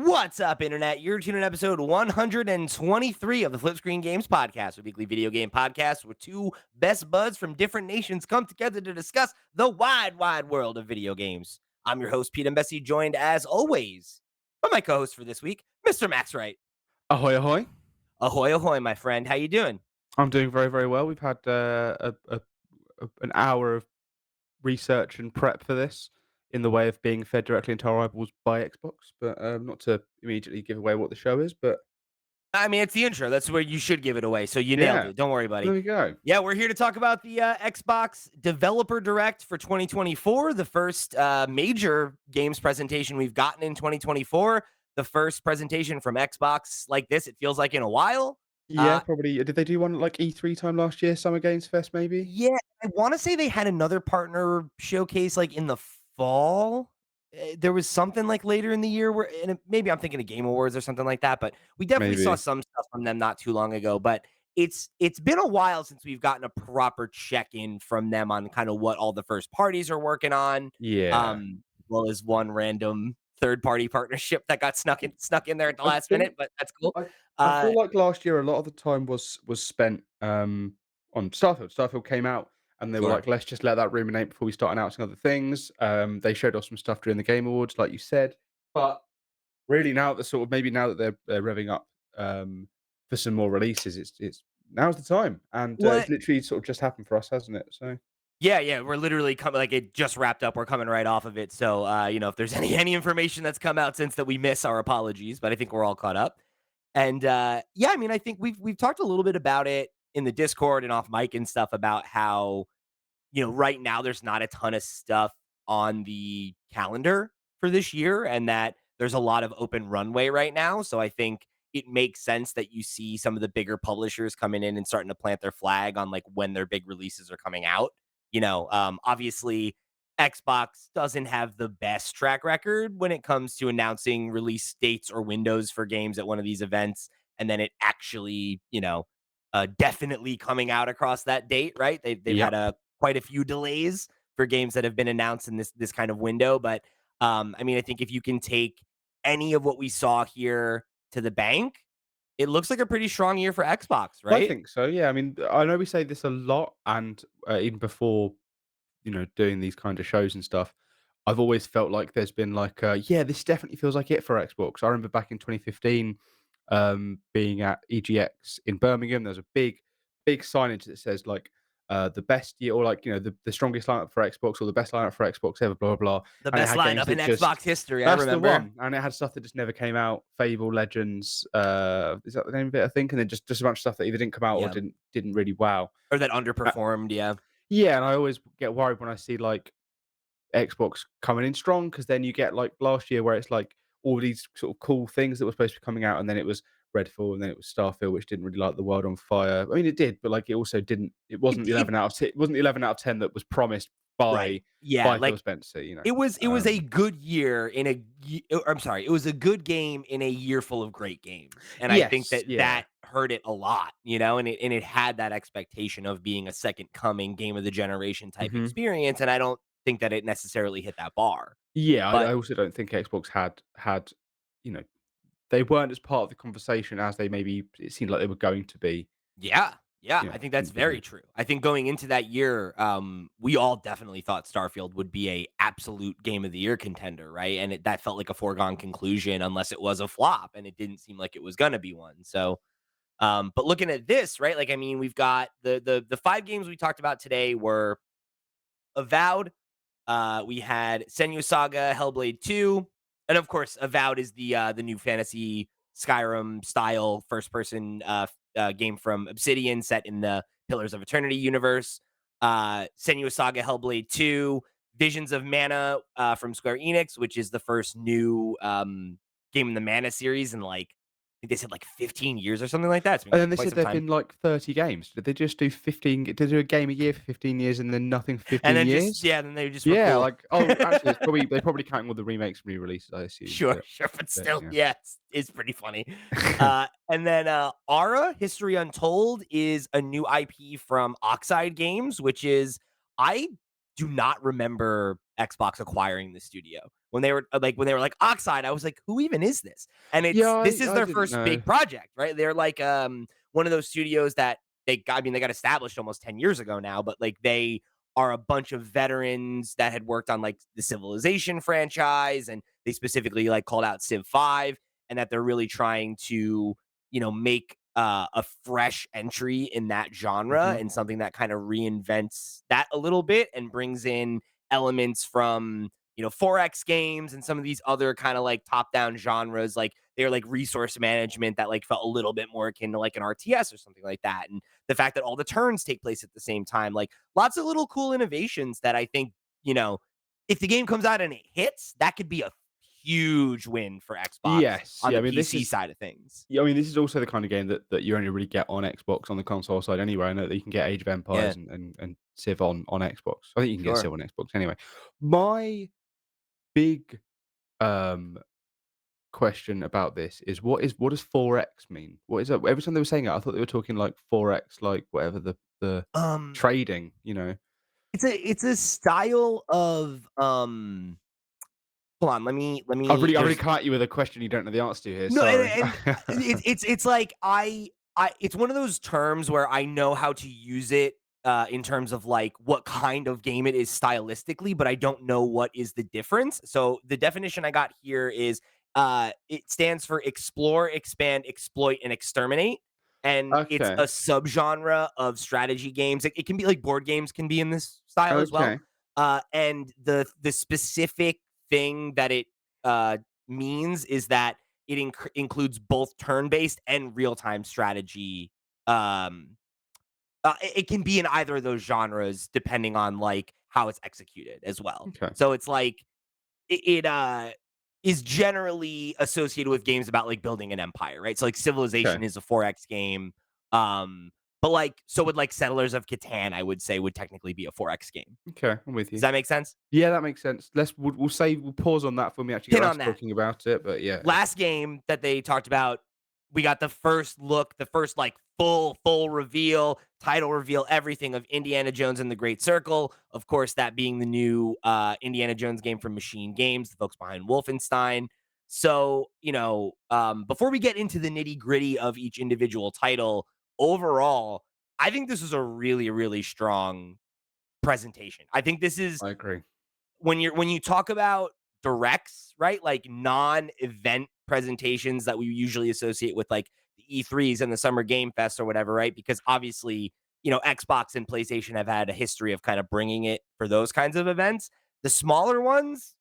What's up, Internet? You're tuning in episode 123 of the FlipScreen Games Podcast, a weekly video game podcast where two best buds from different nations come together to discuss the wide world of video games. I'm your host, Pete and Bessie, joined as always by my co-host for this week, Mr. Max Wright. Ahoy, ahoy. Ahoy, ahoy, my friend. How you doing? I'm doing very, very well. We've had an hour of research and prep for this in the way of being fed directly into our eyeballs by Xbox, but not to immediately give away what the show is, but I mean, it's the intro. That's where you should give it away. So you nailed yeah, it. Don't worry, buddy. there we go. Yeah, we're here to talk about the Xbox Developer Direct for 2024, the first major games presentation we've gotten in 2024, the first presentation from Xbox like this, it feels like, in a while. Yeah, Uh, probably. Did they do one at like E3 time last year? Summer Games Fest, maybe? yeah, I want to say they had another partner showcase like in the fall. There was something like later in the year where, and maybe I'm thinking of Game Awards or something like that, but we definitely saw Maybe. some stuff from them not too long ago. But it's been a while since we've gotten a proper check in from them on kind of what all the first parties are working on, Yeah. as well as one random third party partnership that got snuck in there at the I last think minute. But that's cool. I feel Uh, like last year a lot of the time was spent, on Starfield. Starfield came out and they were sure. like, "Let's just let that ruminate before we start announcing other things." They showed us some stuff during the Game Awards, like you said, but really now that sort of maybe now that they're revving up, for some more releases, it's now's the time, and, it's What literally sort of just happened for us, hasn't it? So Yeah, we're literally coming like it just wrapped up. We're coming right off of it. So, if there's any information that's come out since that we miss, our apologies, but I think we're all caught up. And yeah, I mean, I think we've talked a little bit about it in the Discord and off mic and stuff about how, right now there's not a ton of stuff on the calendar for this year and that there's a lot of open runway right now. So I think it makes sense that you see some of the bigger publishers coming in and starting to plant their flag on like when their big releases are coming out. Obviously Xbox doesn't have the best track record when it comes to announcing release dates or windows for games at one of these events and then it actually, definitely coming out across that date, right? They've had yep. a quite a few delays for games that have been announced in this kind of window. But I mean, I think if you can take any of what we saw here to the bank, it looks like a pretty strong year for Xbox, I right? think so, yeah, I mean, I know we say this a lot, and, even before, doing these kind of shows and stuff, I've always felt like there's been like, yeah, this definitely feels like it for Xbox. I remember back in 2015, being at EGX in Birmingham, there's a big signage that says like, the best year or like, the strongest lineup for Xbox or the best lineup for Xbox ever, blah, blah, blah. The And it best had games lineup in that just Xbox history, I that's the remember. one. And it had stuff that just never came out. Fable Legends, is that the name of it? I think. And then just a bunch of stuff that either didn't come out or Yeah. didn't really wow. Or that Uh, underperformed, yeah. yeah, and I always get worried when I see like Xbox coming in strong because then you get like last year where it's like all these sort of cool things that were supposed to be coming out, and then it was Redfall, and then it was Starfield, which didn't really light the world on fire. I mean, it did, but like it also didn't. It It, wasn't the it 11 out of 10. It wasn't the 11 out of 10 that was promised right. by Yeah, Phil like Spencer. it was a good year in a I'm sorry, it was a good game in a year full of great games, and I think Yes, that yeah, hurt it a lot, and it had that expectation of being a second coming game of the generation type hmm experience, and I don't think that it necessarily hit that bar. yeah. I But also don't think Xbox had, you know, they weren't as part of the conversation as they maybe it seemed like they were going to be. yeah, I think that's very true. I think going into that year, we all definitely thought Starfield would be a absolute game of the year contender, right? And that felt like a foregone conclusion unless it was a flop, and it didn't seem like it was gonna be one. So, but looking at this, right? Like, I mean, we've got the 5 games we talked about today were Avowed. We had Senua Saga, Hellblade II, and of course, Avowed is the new fantasy Skyrim style first person game from Obsidian set in the Pillars of Eternity universe. Senua Saga, Hellblade 2, Visions of Mana from Square Enix, which is the first new game in the Mana series in like I think they said like 15 years or something like that. It's been And then they quite said some there've time. been like 30 games. Did they just do 15? Did they do a game a year for 15 years and then nothing for And 15 then just years? yeah, then they just were Yeah, cool. like actually, it's probably they probably counting all the remakes and re-releases, I assume. Sure, sure, but But still, yeah. yeah, it's pretty funny. And then Ara History Untold is a new IP from Oxide Games, which is I do not remember Xbox acquiring the studio. When they were like Oxide, I was like, who even is this? And Yeah, this is I their didn't first know. big project, right? They're like one of those studios that they got established almost 10 years ago now, but like they are a bunch of veterans that had worked on like the Civilization franchise, and they specifically like called out Civ 5, and that they're really trying to, make a fresh entry in that genre Mhm. and something that kind of reinvents that a little bit and brings in elements from 4X games and some of these other kind of like top down genres. Like they're like resource management that like felt a little bit more akin to like an RTS or something like that. And the fact that all the turns take place at the same time, like lots of little cool innovations that I think, you know, if the game comes out and it hits, that could be a huge win for Xbox Yes, on yeah, the I mean, this PC is side of things. yeah, I mean, this is also the kind of game that you only really get on Xbox on the console side anyway. I know that you can get Age of Yeah, Empires and Civ on Xbox. I think you can get sure. Civ on Xbox anyway. My big, um, question about this is what does 4X mean? What is it? Every time they were saying it, I thought they were talking like 4X, like whatever the Um, trading, you know? it's a style of hold on, let me I've really there's come at you with a question you don't know the answer to here, no, sorry. and it's like I it's one of those terms where I know how to use it in terms of like what kind of game it is stylistically, but I don't know what is the difference. So the definition I got here is it stands for explore, expand, exploit, and exterminate. And it's Okay, a subgenre of strategy games. It can be like board games can be in this style as well. okay, And the specific thing that it means is that it includes both turn-based and real-time strategy. Um, it can be in either of those genres depending on like how it's executed as well. okay, So it's like it is generally associated with games about like building an empire, right? So like okay, Civilization is a 4X game. Um, but like so would like Settlers of Catan, I would say would technically be a 4X game. okay, I'm with Does you. that make sense? Yeah, that makes sense. We'll pause on that when we actually get Hit around on to that. talking about it, but yeah, Last game that they talked about, we got the first look, the first like full reveal, title reveal, everything of Indiana Jones and the Great Circle. Of course, that being the new Indiana Jones game from Machine Games, the folks behind Wolfenstein. So, before we get into the nitty gritty of each individual title, overall, I think this is a really, really strong presentation. I think this is I agree. when you talk about directs, right? Like non-event presentations that we usually associate with like the E3s and the Summer Game Fest or whatever, right? Because obviously, Xbox and PlayStation have had a history of kind of bringing it for those kinds of events. The smaller ones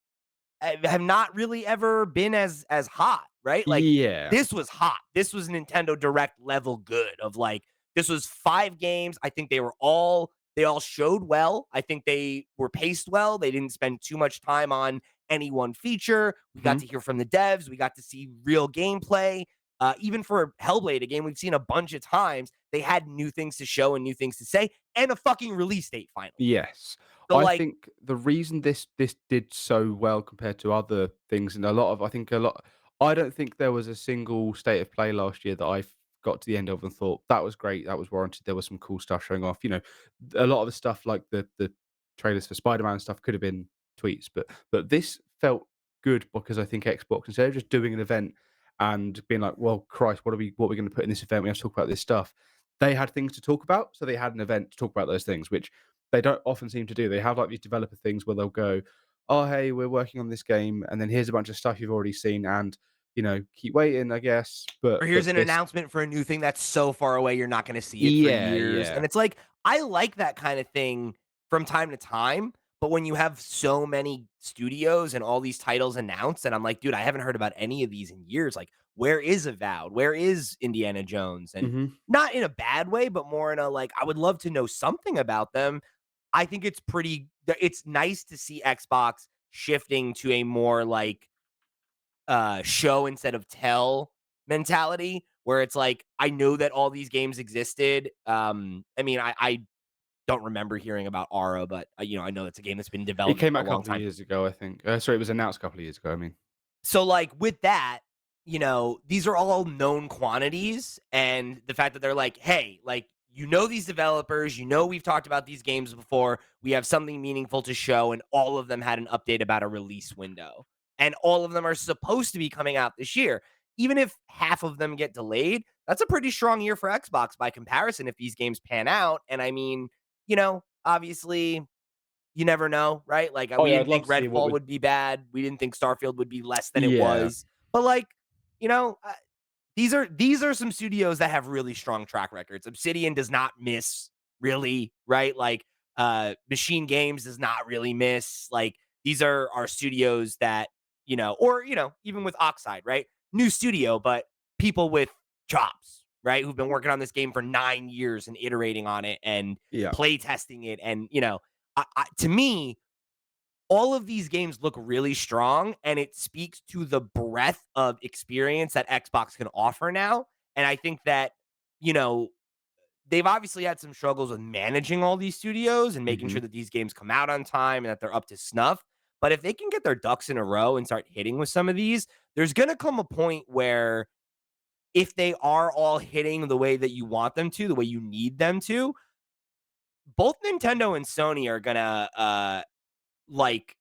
have not really ever been as hot, right? Like Yeah. this was hot. This was Nintendo Direct level good of like this was 5 games. I think they all showed well. I think they were paced well. They didn't spend too much time on any one feature. We got Mhm. to hear from the devs. We got to see real gameplay. Even for Hellblade, a game we've seen a bunch of times, they had new things to show and new things to say, and a fucking release date finally. Yes. So, I like, think the reason this did so well compared to other things, and a lot of I think a lot I don't think there was a single state of play last year that I got to the end of and thought, "That was great, that was warranted, there was some cool stuff showing off." A lot of the stuff like the trailers for Spider-Man and stuff could have been tweets, but this felt good because I think Xbox, instead of just doing an event and being like, "Well, Christ, what are we gonna put in this event? We have to talk about this stuff." They had things to talk about, so they had an event to talk about those things, which they don't often seem to do. They have like these developer things where they'll go, "Oh, hey, we're working on this game, and then here's a bunch of stuff you've already seen, and keep waiting, I guess." Or But here's an this, announcement for a new thing that's so far away you're not gonna see it for yeah, years, yeah, and it's like, I like that kind of thing from time to time, but when you have so many studios and all these titles announced, and I'm like, "Dude, I haven't heard about any of these in years, like, where is Avowed? Where is Indiana Jones?" And hmm not in a bad way, but more in a, like, I would love to know something about them. I think it's nice to see Xbox shifting to a more, like, show instead of tell mentality where it's like I know that all these games existed. I mean, I don't remember hearing about Aura, but I know that's a game that's been in It development came for out a a long couple of time. years ago, I think. Sorry, it was announced a couple of years ago. I mean, So like with that, these are all known quantities, and the fact that they're like, hey, like you know these developers, you know we've talked about these games before. We have something meaningful to show, and all of them had an update about a release window. And all of them are supposed to be coming out this year. Even if half of them get delayed, that's a pretty strong year for Xbox by comparison if these games pan out. And I mean, obviously you never know, right? Like Oh we yeah, I'd didn't love think to see what Redfall would. would be bad. We didn't think Starfield would be less than it Yeah, was. But like, you know, uh, these are some studios that have really strong track records. Obsidian does not miss really, right? Like Machine Games does not really miss. Like these are our studios that, or even with Oxide, right? New studio, but people with jobs, right? Who've been working on this game for 9 years and iterating on it and yeah, play testing it. And, to me, all of these games look really strong, and it speaks to the breadth of experience that Xbox can offer now. And I think that, you know, they've obviously had some struggles with managing all these studios and making hmm sure that these games come out on time and that they're up to snuff. But if they can get their ducks in a row and start hitting with some of these, there's going to come a point where if they are all hitting the way that you want them to, the way you need them to, both Nintendo and Sony are going to like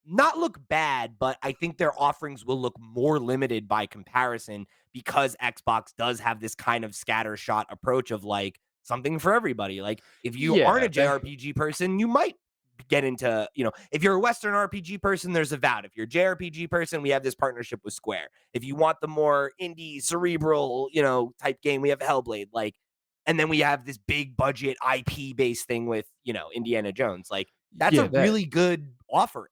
not look bad, but I think their offerings will look more limited by comparison because Xbox does have this kind of scattershot approach of like something for everybody. Like if you aren't yeah. a JRPG person, you might get into, if you're a Western RPG person, there's Avowed. If you're a JRPG person, we have this partnership with Square. If you want the more indie, cerebral, type game, we have Hellblade. Like, and then we have this big budget IP based thing with, Indiana Jones. Like, that's a Yeah, really good offering.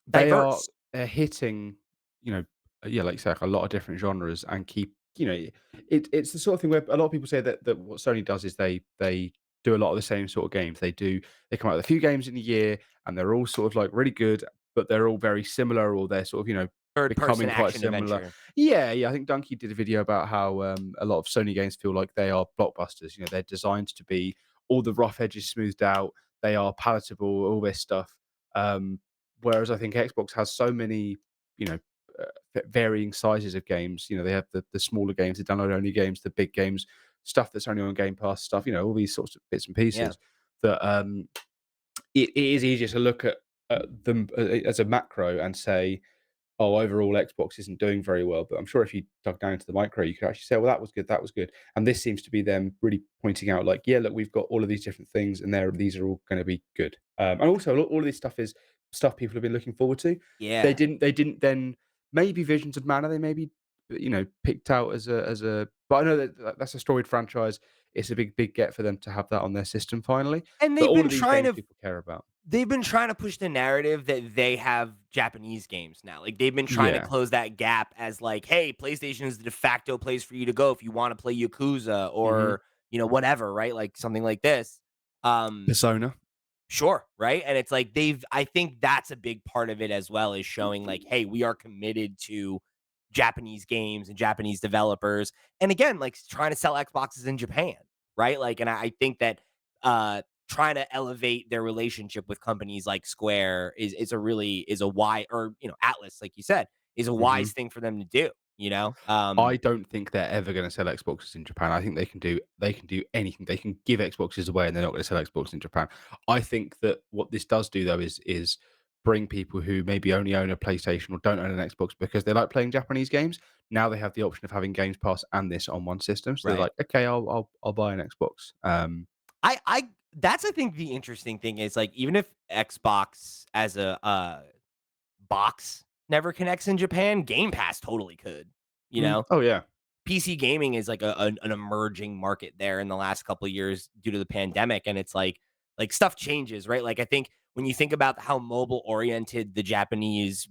they are Diverse. they're hitting, you know, yeah, like you say, like a lot of different genres and keep, it's the sort of thing where a lot of people say that what Sony does is they do a lot of the same sort of games. They come out with a few games in a year and they're all sort of like really good, but they're all very similar or they're sort of, Third person becoming quite action similar. adventure. Yeah, yeah. I think Donkey did a video about how a lot of Sony games feel like they are blockbusters. They're designed to be all the rough edges smoothed out. They are palatable, all this stuff. Um, Whereas I think Xbox has so many, you know, varying sizes of games. They have the smaller games, the download only games, the big games, stuff that's only on Game Pass, stuff. All these sorts of bits and Yeah. pieces that it is easier to look at them as a macro and say, oh, overall Xbox isn't doing very well. But I'm sure if you dug down into the micro, you could actually say, well, that was good, that was good. And this seems to be them really pointing out, like, yeah, look, we've got all of these different things, and these are all going to be good. And also, all of this stuff is stuff people have been looking forward to. They Yeah. didn't. They didn't then. Maybe Visions of Mana. They maybe picked out as a. But I know that's a storied franchise. It's a big get for them to have that on their system finally. And But all of these games people care about. they've been trying to push the narrative that they have Japanese games now. Like they've been trying to Yeah. close that gap as like, hey, PlayStation is the de facto place for you to go if you want to play Yakuza hmm or, whatever, right? Like something like this. Um Persona. Sure, right? And it's like I think that's a big part of it as well is showing like, hey, we are committed to Japanese games and Japanese developers. And again, like trying to sell Xboxes in Japan, right? Like, and I think that trying to elevate their relationship with companies like Square is a wise or Atlas, like you said, is a hmm wise thing for them to do. I don't think they're ever going to sell Xboxes in Japan. I think they can do anything. They can give Xboxes away, and they're not going to sell Xbox in Japan. I think that what this does do though is bring people who maybe only own a PlayStation or don't own an Xbox because they like playing Japanese games. Now they have the option of having Games Pass and this on one system. So they're Right. like, okay, I'll buy an Xbox. I that's I think the interesting thing is like even if Xbox as a box never connects in Japan, Game Pass totally could. You know, Oh yeah. PC gaming is like an emerging market there in the last couple of years due to the pandemic, and it's like stuff changes, right? Like I think when you think about how mobile oriented the Japanese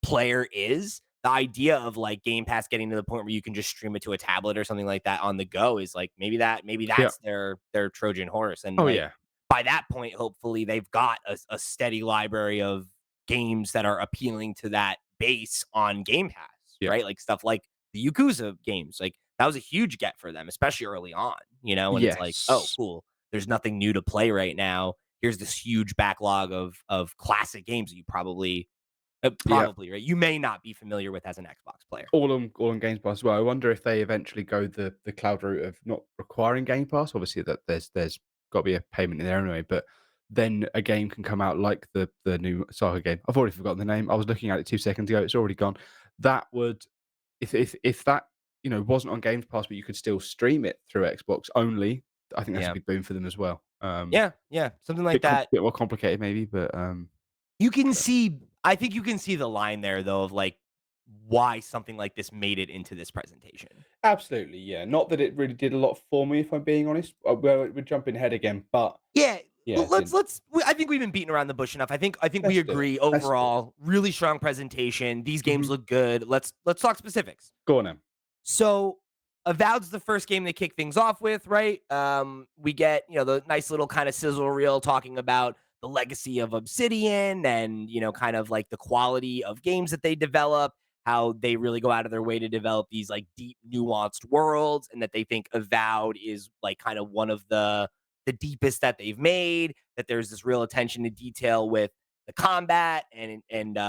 player is, the idea of like Game Pass getting to the point where you can just stream it to a tablet or something like that on the go is like maybe Yeah. that's their Trojan horse, and Oh like yeah. by that point, hopefully they've got a steady library of games that are appealing to that base on Game Pass, Yeah. right? Like stuff like the Yakuza games. Like that was a huge get for them, especially early on, when it's like, oh, Yes. cool. There's nothing new to play right now. Here's this huge backlog of classic games that you probably Yeah. Probably, right? You may not be familiar with as an Xbox player. All on Game Pass as well. I wonder if they eventually go the cloud route of not requiring Game Pass. Obviously, that there's got to be a payment in there anyway, but then a game can come out like the new Saga game. I've already forgotten the name. I was looking at it 2 seconds ago. It's already gone. That would if that, wasn't on Game Pass, but you could still stream it through Xbox only, I think that's a Yeah. big boon for them as well. Yeah, yeah, something like that. Bit more complicated maybe, but, You can see I think you can see the line there though of, like, why something like this made it into this presentation. absolutely, yeah. Not that it really did a lot for me, if I'm being honest. Well, we're jumping ahead again, but Yeah, yeah, it didn't. I think we've been beating around the bush enough. I think we Let's do it. agree Let's do it. overall, really strong presentation. These games Mhm. look good. Let's talk specifics. Go on then. So, Avowed's the first game they kick things off with, right? We get, the nice little kind of sizzle reel talking about the legacy of Obsidian and, kind of like the quality of games that they develop, how they really go out of their way to develop these like deep, nuanced worlds, and that they think Avowed is like kind of one of the deepest that they've made, that there's this real attention to detail with the combat and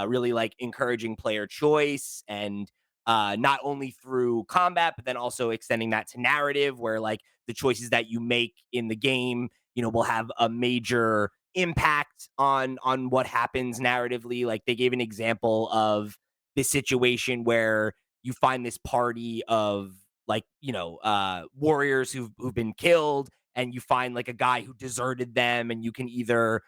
really like encouraging player choice and not only through combat, but then also extending that to narrative, where like the choices that you make in the game, will have a major impact on what happens narratively. Like they gave an example of this situation where you find this party of like warriors who've been killed, and you find like a guy who deserted them, and you can either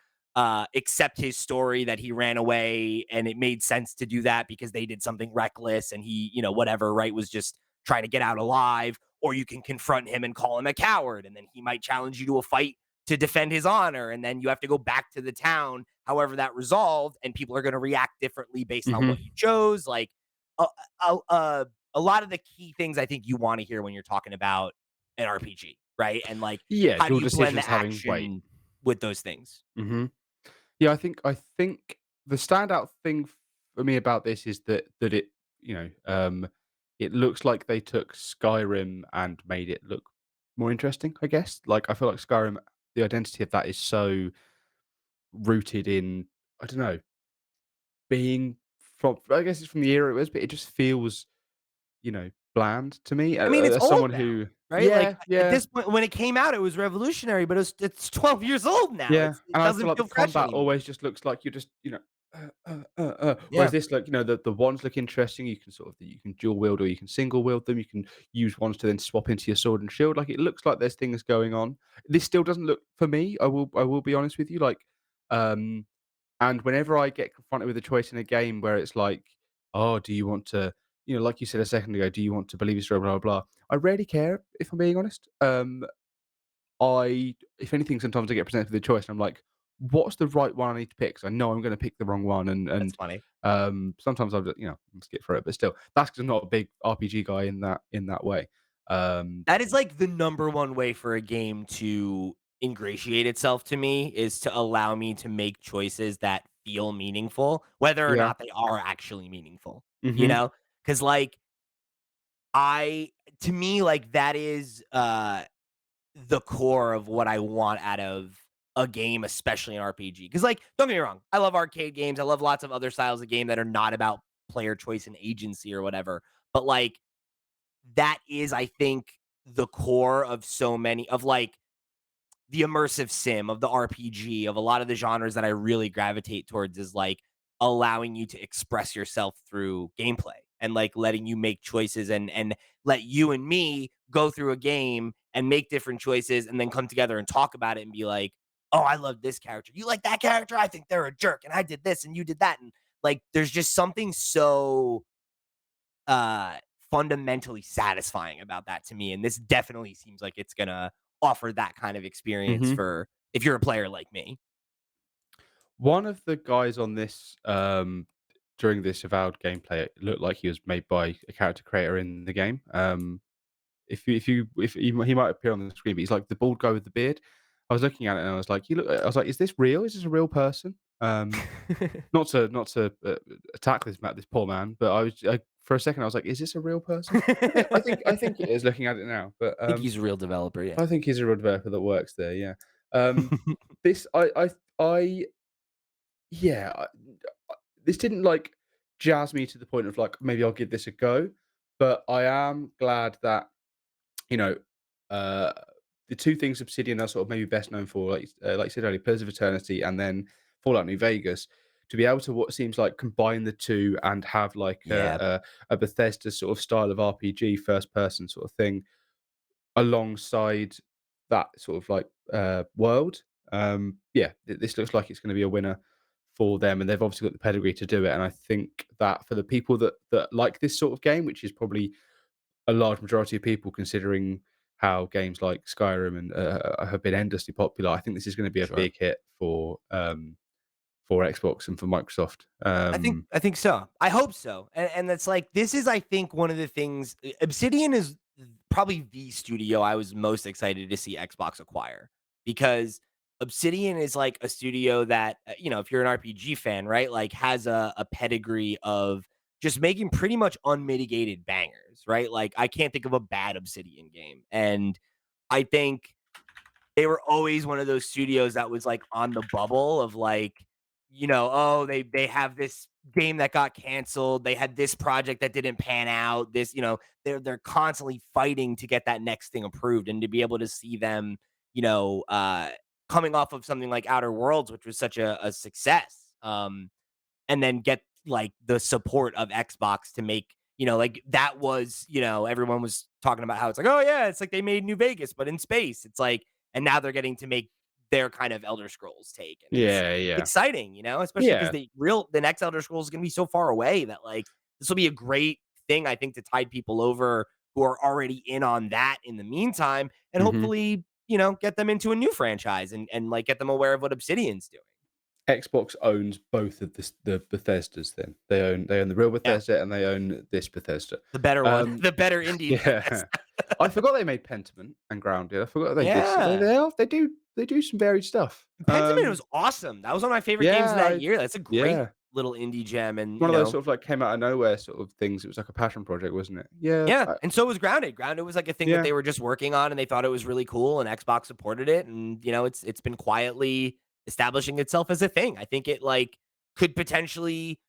accept his story that he ran away and it made sense to do that because they did something reckless and he, whatever, right, was just trying to get out alive, or you can confront him and call him a coward, and then he might challenge you to a fight to defend his honor, and then you have to go back to the town however that resolved, and people are going to react differently based on Mhm. what you chose. Like a, a lot of the key things I think you want to hear when you're talking about an RPG, right? And like Yeah, how do your you blend decisions the having weight. action with those things? Mhm. Yeah, I think the standout thing for me about this is that it looks like they took Skyrim and made it look more interesting, I guess. Like, I feel like Skyrim, the identity of that is so rooted in, I don't know, being from, I guess it's from the era it was, but it just feels, bland to me, I mean, it's as old someone now, who. right? Like Yeah, at yeah. this point, when it came out, it was revolutionary, but it's 12 years old now. Yeah, It and I feel doesn't like the feel fresh combat anymore. always just looks like you're just, whereas Yeah, this, like, the wands look interesting. You can you can dual wield or you can single wield them. You can use wands to then swap into your sword and shield. Like, it looks like there's things going on. This still doesn't look for me. I will be honest with you. Like, um, and whenever I get confronted with a choice in a game where it's like, oh, do you want to, like you said a second ago, do you want to believe your story, blah blah blah. I rarely care if I'm being honest. If anything, sometimes I get presented with a choice and I'm like, "What's the right one I need to pick?" 'Cause I know I'm gonna pick the wrong one, and that's funny. sometimes I'll just, skip through it, but still, that's 'cause I'm not a big RPG guy in that way. Um, That is like the number one way for a game to ingratiate itself to me, is to allow me to make choices that feel meaningful, whether or yeah. not they are actually meaningful. You Mhm. know, because like I to me like that is the core of what I want out of a game, especially an RPG. Because, like, don't get me wrong, I love arcade games. I love lots of other styles of game that are not about player choice and agency or whatever. But like, that is, I think, the core of so many of like the immersive sim, of the RPG, of a lot of the genres that I really gravitate towards, is like allowing you to express yourself through gameplay and like letting you make choices and let you and me go through a game and make different choices and then come together and talk about it and be like, "Oh, I love this character. You like that character? I think they're a jerk and I did this and you did that." And like there's just something so uh fundamentally satisfying about that to me, and this definitely seems like it's gonna offer that kind of experience Mhm. for if you're a player like me. One of the guys on this, during this Avowed gameplay, it looked like he was made by a character creator in the game. If he might appear on the screen, but he's like the bald guy with the beard. I was looking at it and I was like, I was like, "Is this real? Is this a real person?" Not to attack this poor man, but for a second I was like, "Is this a real person?" I think it is looking at it now, but Think he's a real developer, yeah. I think he's a real developer that works there. Yeah. Um, this I yeah. this didn't like jazz me to the point of like maybe I'll give this a go, but I am glad that you know, uh, the two things Obsidian are sort of maybe best known for, like you said earlier, Pillars of Eternity and then Fallout New Vegas, to be able to what seems like combine the two and have like Yeah, a Bethesda sort of style of RPG, first person sort of thing, alongside that sort of like world. Yeah, this looks like it's going to be a winner for them, and they've obviously got the pedigree to do it. And I think that for the people that like this sort of game, which is probably a large majority of people, considering how games like Skyrim and have been endlessly popular. I think this is going to be a sure. big hit for Xbox and for Microsoft. I think so. I hope so. And that's like this is I think one of the things Obsidian is probably the studio I was most excited to see Xbox acquire because Obsidian is like a studio that if you're an RPG fan, right, like has a pedigree of just making pretty much unmitigated bangers, right? Like I can't think of a bad Obsidian game. And I think they were always one of those studios that was, like, on the bubble of, like, oh, they have this game that got canceled, they had this project that didn't pan out, they're constantly fighting to get that next thing approved, and to be able to see them, you know, uh, coming off of something like Outer Worlds, which was such a success, and then get like the support of Xbox to make, like that was, everyone was talking about how it's like, oh yeah, it's like they made New Vegas, but in space. It's like, and now they're getting to make their kind of Elder Scrolls take. And it's Yeah, yeah, exciting, especially because yeah. the next Elder Scrolls is gonna be so far away that like this will be a great thing, I think, to tide people over who are already in on that in the meantime, and hmm hopefully, get them into a new franchise and like get them aware of what Obsidian's doing. Xbox owns both of the Bethesdas. Then they own the real Yeah. Bethesda and they own this Bethesda. The better one, Um, the better indie yeah, Bethesda. I forgot they made Pentiment and Grounded. I forgot they did. Yeah. They do some varied stuff. Pentiment was awesome. That was one of my favorite games of Yeah, that I year. That's a great yeah. little indie gem and, One of those sort of like came out of nowhere sort of things. It was like a passion project, wasn't it? Yeah, yeah, and so was Grounded. Grounded was like a thing that yeah, they were just working on and they thought it was really cool and Xbox supported it and, it's been quietly establishing itself as a thing. I think it like could potentially,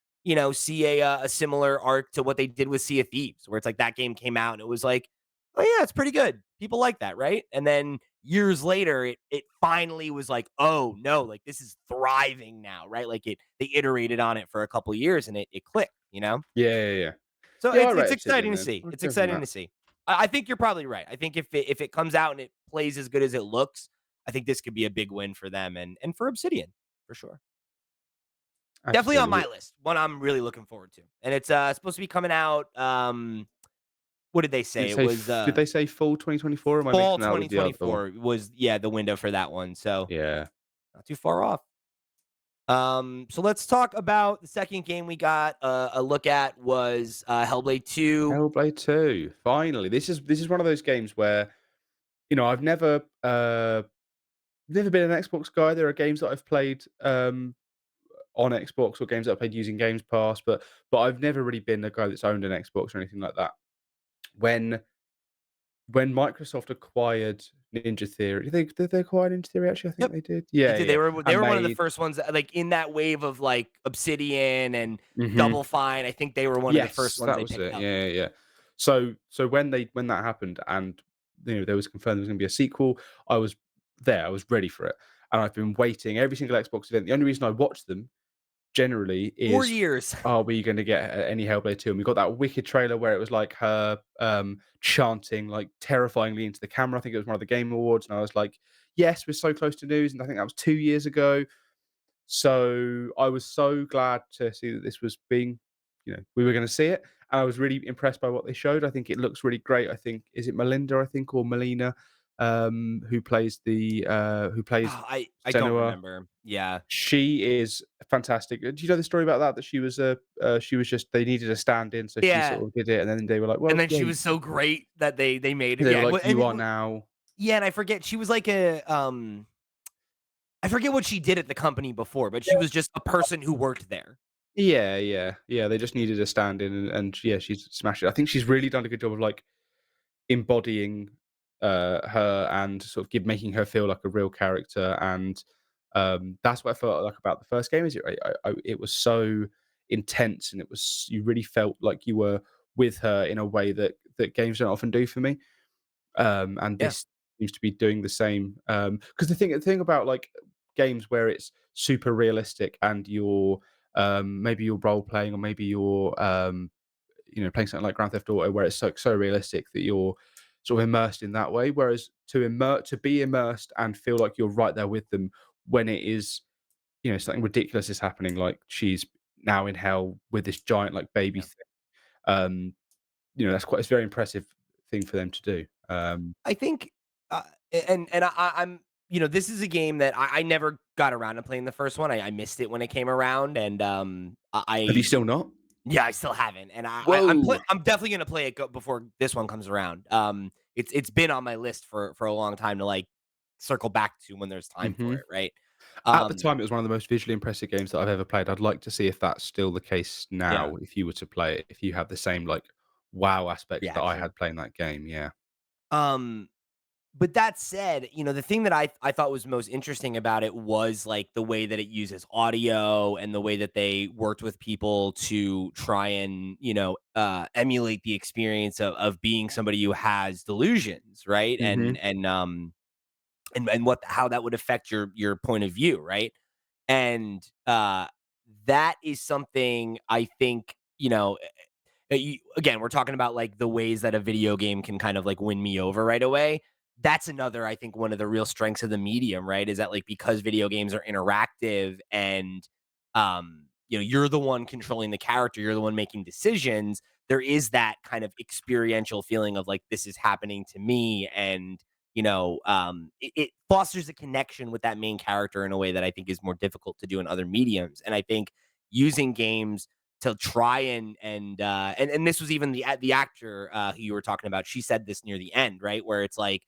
see a similar arc to what they did with Sea of Thieves, where it's like that game came out and it was like, "Oh yeah, it's pretty good. People like that, right?" And then years later it finally was like, "Oh, no, like this is thriving now," right? Like they iterated on it for a couple years and it clicked, yeah, yeah, yeah. So Yeah, I it's rate Obsidian exciting to then. see. I'll It's give them exciting that. to see. I think you're probably right. I think if it comes out and it plays as good as it looks, I think this could be a big win for them and for Obsidian for sure. Definitely on Absolutely. my list. One I'm really looking forward to. And it's supposed to be coming out what did they Did say? it It say was f did they say fall 2024 or am I fall mixing that with the other one? 2024 was yeah, the window for that one. So, Yeah. not too far off. So let's talk about the second game we got a look at was Hellblade 2. Hellblade 2, finally. This is one of those games where, I've never been an Xbox guy. There are games that I've played, on Xbox or games that I've played using Games Pass, but I've never really been a guy that's owned an Xbox or anything like that. When when Microsoft acquired Ninja Theory did they acquire Ninja Theory actually? I think Yep. they did. They Yeah, did. yeah, They and were one of the made first ones that, like in that wave of like Obsidian and mhm. Double Fine. I think they were one of the first Yes, ones that they was picked it. up. Yeah, yeah, yeah. So when that happened and, there was confirmed there was gonna be a sequel, I was there, I was ready for it, and I've been waiting every single Xbox event. The only reason I watch them generally 4 is, years. are we gonna get any Hellblade 2? And we got that wicked trailer where it was like her, chanting, like, terrifyingly into the camera. I think it was one of the Game Awards, and I was like, "Yes, we're so close to news," and I think that was 2 years ago. So I was so glad to see that this was being, we were going to see it. And I was really impressed by what they showed. I think it looks really great. I think, is it Melinda, I think, or Melina, who plays Oh, I don't Senua? remember. Yeah. She is fantastic. Do you know the story about that? That she was just, they needed a stand in, so she Yeah. sort of did it, and then they were like, And well, then yeah, she was so great that they made it. they were Yeah. like, And you are now. yeah, and I forget she was like I forget what she did at the company before, but she was just a person who worked there. Yeah, yeah, yeah. They just needed a stand in, and yeah, she's smashed it. I think she's really done a good job of like embodying, her and sort of making her feel like a real character, and, that's what I felt like about the first game, is it was so intense, and it was you really felt like you were with her in a way that games don't often do for me. And Yeah, this seems to be doing the same. Because the thing about like games where it's super realistic and you're maybe you're role playing or maybe you're playing something like Grand Theft Auto where it's so realistic that you're sort of immersed in that way. Whereas to be immersed and feel like you're right there with them when it is something ridiculous is happening, like she's now in hell with this giant like baby yeah. thing. Um, that's quite it's a very impressive thing for them to do. I think, uh, and I'm this is a game that I never got around to playing the first one. I missed it when it came around, and Have you still not? yeah, I still haven't, and Whoa! I'm definitely gonna play it before this one comes around. It's been on my list for a long time to like circle back to when there's time for Mhm. it, right? At the Um, time, it was one of the most visually impressive games that I've ever played. I'd like to see if that's still the case yeah, now, if you were to play it, if you have the same, like, wow aspects that I reaction. had playing that game, yeah. Um, But that said, the thing that I thought was most interesting about it was, like, the way that it uses audio and the way that they worked with people to try and, emulate the experience of being somebody who has delusions, right? Mhm, And what how that would affect your point of view, right? And, that is something I think, again, we're talking about like the ways that a video game can kind of like win me over right away. That's another, I think, one of the real strengths of the medium, right? Is that like because video games are interactive and you're the one controlling the character, you're the one making decisions. There is that kind of experiential feeling of like this is happening to me, and it fosters a connection with that main character in a way that I think is more difficult to do in other mediums. And I think using games to try and this was even the actor who you were talking about. She said this near the end, right, where it's like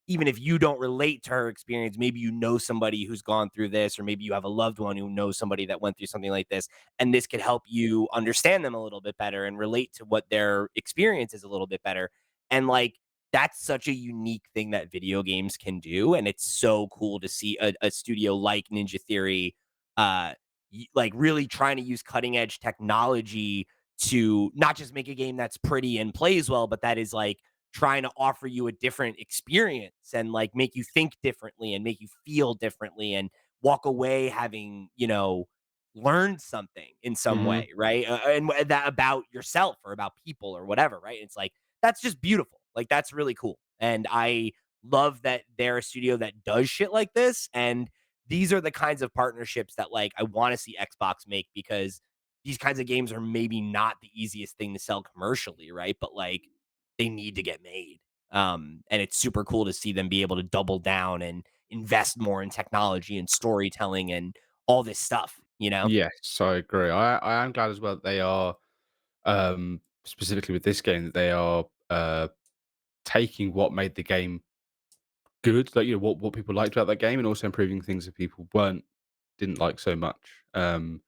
even if you don't relate to her experience, maybe you know somebody who's gone through this, or maybe you have a loved one who knows somebody that went through something like this, and this could help you understand them a little bit better and relate to what their experience is a little bit better. And like that's such a unique thing that video games can do, and it's so cool to see a studio like Ninja Theory, like really trying to use cutting edge technology to not just make a game that's pretty and plays well, but that is like trying to offer you a different experience and like make you think differently and make you feel differently and walk away having, learned something in some mhm. way, right? And that about yourself or about people or whatever, right? It's like that's just beautiful. Like that's really cool. And I love that they're a studio that does shit like this, and these are the kinds of partnerships that like I want to see Xbox make because these kinds of games are maybe not the easiest thing to sell commercially, right? But like they need to get made. And it's super cool to see them be able to double down and invest more in technology and storytelling and all this stuff. Yes, I agree. I am glad as well that they are, specifically with this game, that they are, taking what made the game good, like, what people liked about that game and also improving things that people didn't like so much. For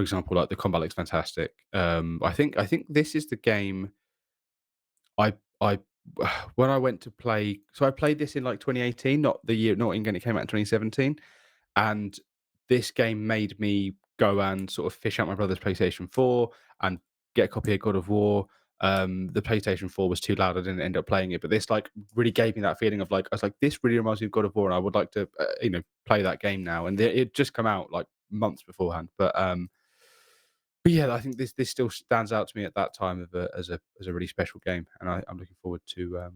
example, like, the combat looks fantastic. I think this is the game I when I went to play so I played this in, like, 2018, not in when it came out in 2017, and this game made me go and sort of fish out my brother's PlayStation 4 and get a copy of God of War. The PlayStation 4 was too loud, I didn't end up playing it, but this, like, really gave me that feeling of, like I was like, "This really reminds me of God of War, and I would like to, play that game now," and it just come out, like, months beforehand, but yeah, I think this still stands out to me at that time of as a really special game, and I'm looking forward to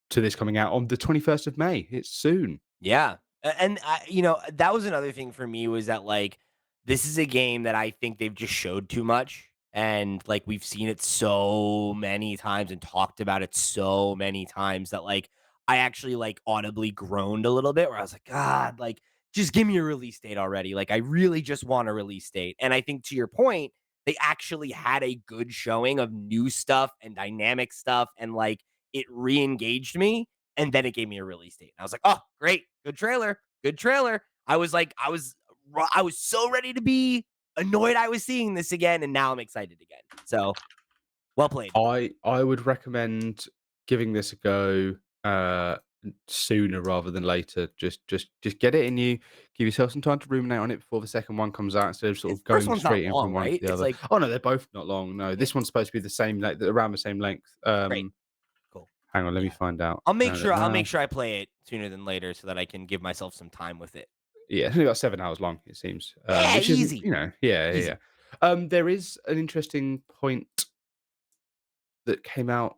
this coming out on the 21st of May. It's soon. Yeah. And that was another thing for me was that like this is a game that I think they've just showed too much. And like we've seen it so many times and talked about it so many times that like I actually like audibly groaned a little bit where I was like, God, like just give me a release date already. Like I really just want a release date. And I think to your point, they actually had a good showing of new stuff and dynamic stuff and like it re-engaged me and then it gave me a release date. And I was like, "Oh, great. Good trailer. Good trailer." I was like I was so ready to be annoyed I was seeing this again and now I'm excited again. So, well played. I would recommend giving this a go, sooner rather than later. Just get it in you. Give yourself some time to ruminate on it before the second one comes out instead of sort Its of first going one's not straight in from long, one to right? the It's other. like Oh, no, they're both not long. No, yeah, this one's supposed to be the same around the same length. great, cool. Hang on, let me Yeah. find out. I'll make sure I play it sooner than later so that I can give myself some time with it. Yeah, it's only about 7 hours long, it seems, Yeah, which isn't, easy, yeah, yeah, yeah. easy. There is an interesting point that came out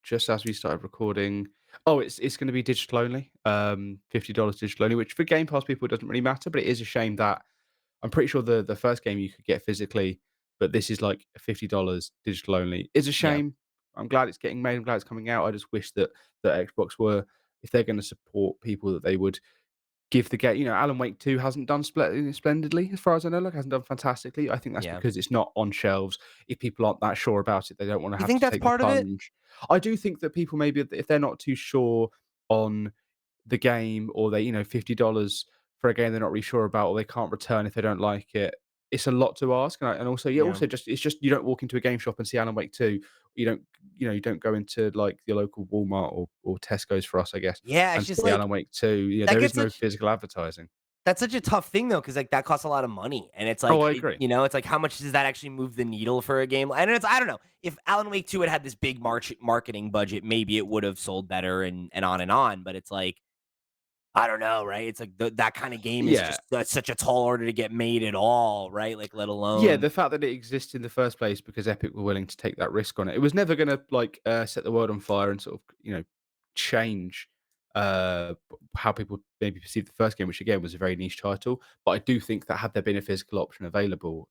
just as we started recording. Oh, it's gonna be digital only, $50 digital only, which for Game Pass people, it doesn't really matter, but it is a shame that I'm pretty sure the first game you could get physically, but this is like $50 digital only. It's a Yeah. shame. I'm glad it's getting made. I'm glad it's coming out. I just wish that Xbox were, if they're gonna support people, that they would give the game. Alan Wake 2 hasn't done splendidly as far as I know, like, hasn't done fantastically. I think that's Yeah. because it's not on shelves. If people aren't that sure about it, they don't wanna You have think to that's take the part of it? plunge. I do think that people maybe if they're not too sure on the game, or they, $50 for a game they're not really sure about, or they can't return if they don't like it, it's a lot to ask. And also, yeah, Yeah. also just it's just you don't walk into a game shop and see Alan Wake 2. You don't you don't go into like your local Walmart or Tesco's for us, I guess, Yeah, it's and just see like Alan Wake 2. Yeah, that there is gets no such physical advertising. that's such a tough thing though, because like that costs a lot of money, and it's Oh, like I agree. it's like how much does that actually move the needle for a game? And it's I don't know if Alan Wake 2 had this big marketing budget, maybe it would have sold better and on and on. But it's like I don't know, right? It's like that kind of game is Yeah. just that's such a tall order to get made at all, right? Like let Yeah, alone the fact that it exists in the first place because Epic were willing to take that risk on it. It was never gonna, like, set the world on fire and sort of, change, how people maybe perceive the first game, which again was a very niche title. But I do think that had there been a physical option available,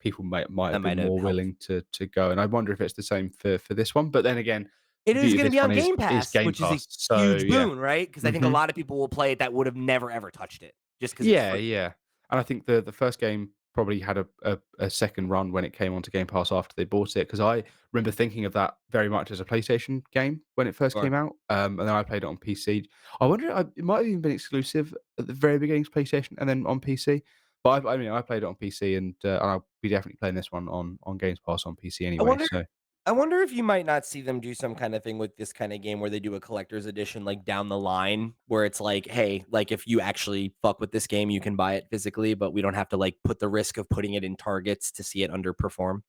people might that have been might have more helped. willing to go. And I wonder if it's the same for this one. But then again, It the is beauty of going to this be on one is Game Pass, Game which is a Pass. So huge yeah. boon, right? Because I think a Mhm. lot of people will play it that would have never ever touched it just because it's Yeah, free. yeah, and I think the first game probably had a second run when it came onto Game Pass after they bought it, because I remember thinking of that very much as a PlayStation game when it first Sure. came out, and then I played it on PC. I wonder, it might have even been exclusive at the very beginning to PlayStation and then on PC, but I mean, I played it on PC, and I'll be definitely playing this one on Games Pass on PC I anyway, wonder so I wonder if you might not see them do some kind of thing with this kind of game where they do a collector's edition like down the line where it's like, hey, like if you actually fuck with this game, you can buy it physically, but we don't have to like put the risk of putting it in targets to see it underperform or